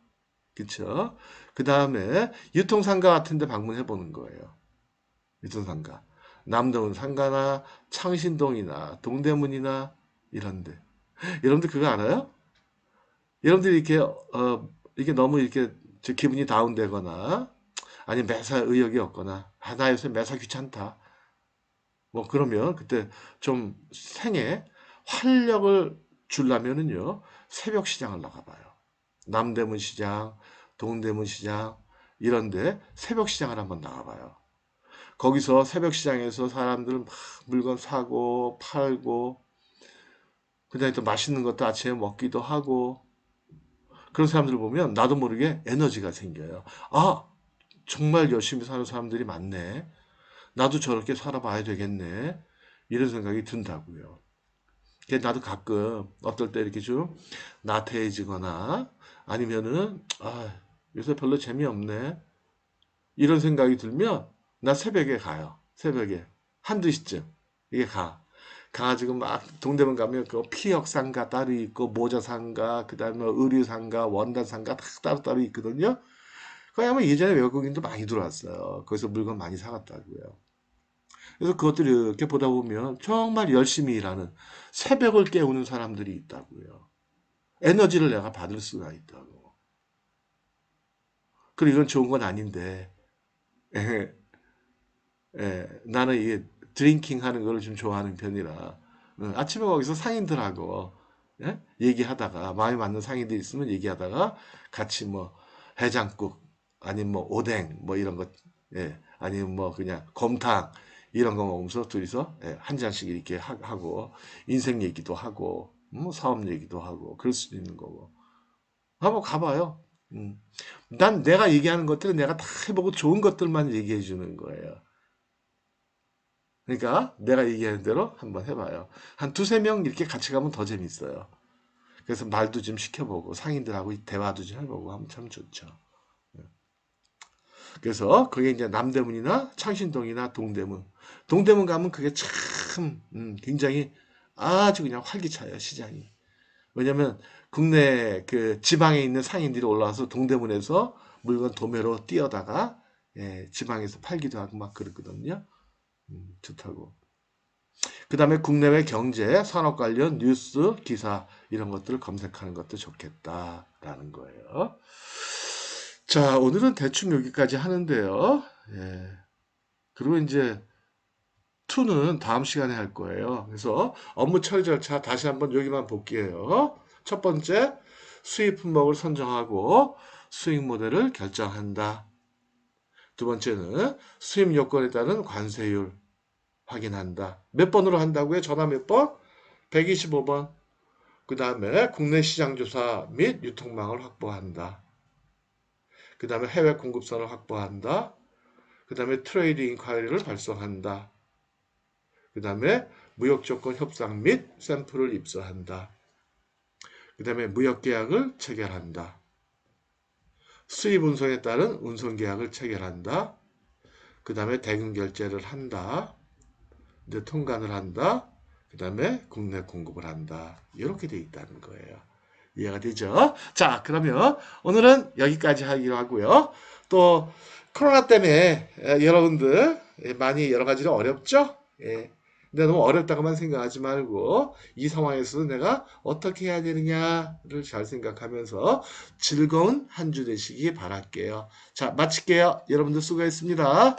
[SPEAKER 1] 그쵸? 그 다음에 유통상가 같은 데 방문해 보는 거예요. 유통상가. 남동은 상가나 창신동이나 동대문이나 이런 데. 여러분들 그거 알아요? 여러분들이 이렇게 이게 너무 이렇게 기분이 다운되거나 아니면 매사 의욕이 없거나 나 요새 매사 귀찮다. 뭐 그러면 그때 좀 생에 활력을 주려면은요 새벽 시장을 나가봐요. 남대문 시장, 동대문 시장 이런데 새벽 시장을 한번 나가봐요. 거기서 새벽 시장에서 사람들 막 물건 사고 팔고 그다음에 또 맛있는 것도 아침에 먹기도 하고 그런 사람들을 보면 나도 모르게 에너지가 생겨요. 아, 정말 열심히 사는 사람들이 많네. 나도 저렇게 살아봐야 되겠네. 이런 생각이 든다고요. 나도 가끔 어떨 때 이렇게 좀 나태해지거나 아니면은 요새 별로 재미없네. 이런 생각이 들면 나 새벽에 가요. 새벽에 한두 시쯤 이게 가. 가가지고 막 동대문 가면 그 피혁 상가 따로 있고 모자 상가 그다음에 의류 상가 원단 상가 다 따로따로 있거든요. 거기 아마 예전에 외국인도 많이 들어왔어요. 거기서 물건 많이 사갔다고요. 그래서 그것들을 이렇게 보다 보면 정말 열심히 일하는 새벽을 깨우는 사람들이 있다고요. 에너지를 내가 받을 수가 있다고. 그리고 이건 좋은 건 아닌데 나는 이게 드링킹 하는 걸 좀 좋아하는 편이라 아침에 거기서 상인들하고 예? 얘기하다가 마음에 맞는 상인들이 있으면 얘기하다가 같이 뭐 해장국 아니면 뭐 오뎅 뭐 이런 거 예, 아니면 뭐 그냥 곰탕 이런 거 먹으면서 둘이서 예, 한 잔씩 이렇게 하고 인생 얘기도 하고 뭐 사업 얘기도 하고 그럴 수도 있는 거고 한번 가봐요. 음. 난 내가 얘기하는 것들은 내가 다 해보고 좋은 것들만 얘기해 주는 거예요. 그러니까 내가 얘기하는 대로 한번 해봐요. 한 두세 명 이렇게 같이 가면 더 재밌어요. 그래서 말도 좀 시켜보고 상인들하고 대화도 좀 해보고 하면 참 좋죠. 그래서 그게 이제 남대문이나 창신동이나 동대문. 동대문 가면 그게 참 굉장히 아주 그냥 활기차요 시장이. 왜냐면 국내 그 지방에 있는 상인들이 올라와서 동대문에서 물건 도매로 띄어다가 예, 지방에서 팔기도 하고 막 그렇거든요. 좋다고. 그다음에 국내외 경제, 산업 관련 뉴스, 기사 이런 것들을 검색하는 것도 좋겠다라는 거예요. 자, 오늘은 대충 여기까지 하는데요. 예. 그리고 이제 2는 다음 시간에 할 거예요. 그래서 업무 처리 절차 다시 한번 여기만 볼게요. 첫 번째, 수입 품목을 선정하고 수익 모델을 결정한다. 두 번째는 수입 요건에 따른 관세율 확인한다. 몇 번으로 한다고요? 전화 몇 번? 125번. 그 다음에 국내 시장 조사 및 유통망을 확보한다. 그 다음에 해외 공급선을 확보한다. 그 다음에 트레이드 인콰이리를 발송한다. 그 다음에 무역조건 협상 및 샘플을 입수한다. 그 다음에 무역계약을 체결한다. 수입 운송에 따른 운송계약을 체결한다. 그 다음에 대금결제를 한다. 이제 통관을 한다. 그 다음에 국내 공급을 한다. 이렇게 돼 있다는 거예요. 이해가 되죠? 자, 그러면 오늘은 여기까지 하기로 하고요. 또 코로나 때문에 여러분들 많이 여러 가지로 어렵죠? 예. 근데 너무 어렵다고만 생각하지 말고 이 상황에서 내가 어떻게 해야 되느냐를 잘 생각하면서 즐거운 한 주 되시기 바랄게요. 자, 마칠게요. 여러분들 수고했습니다.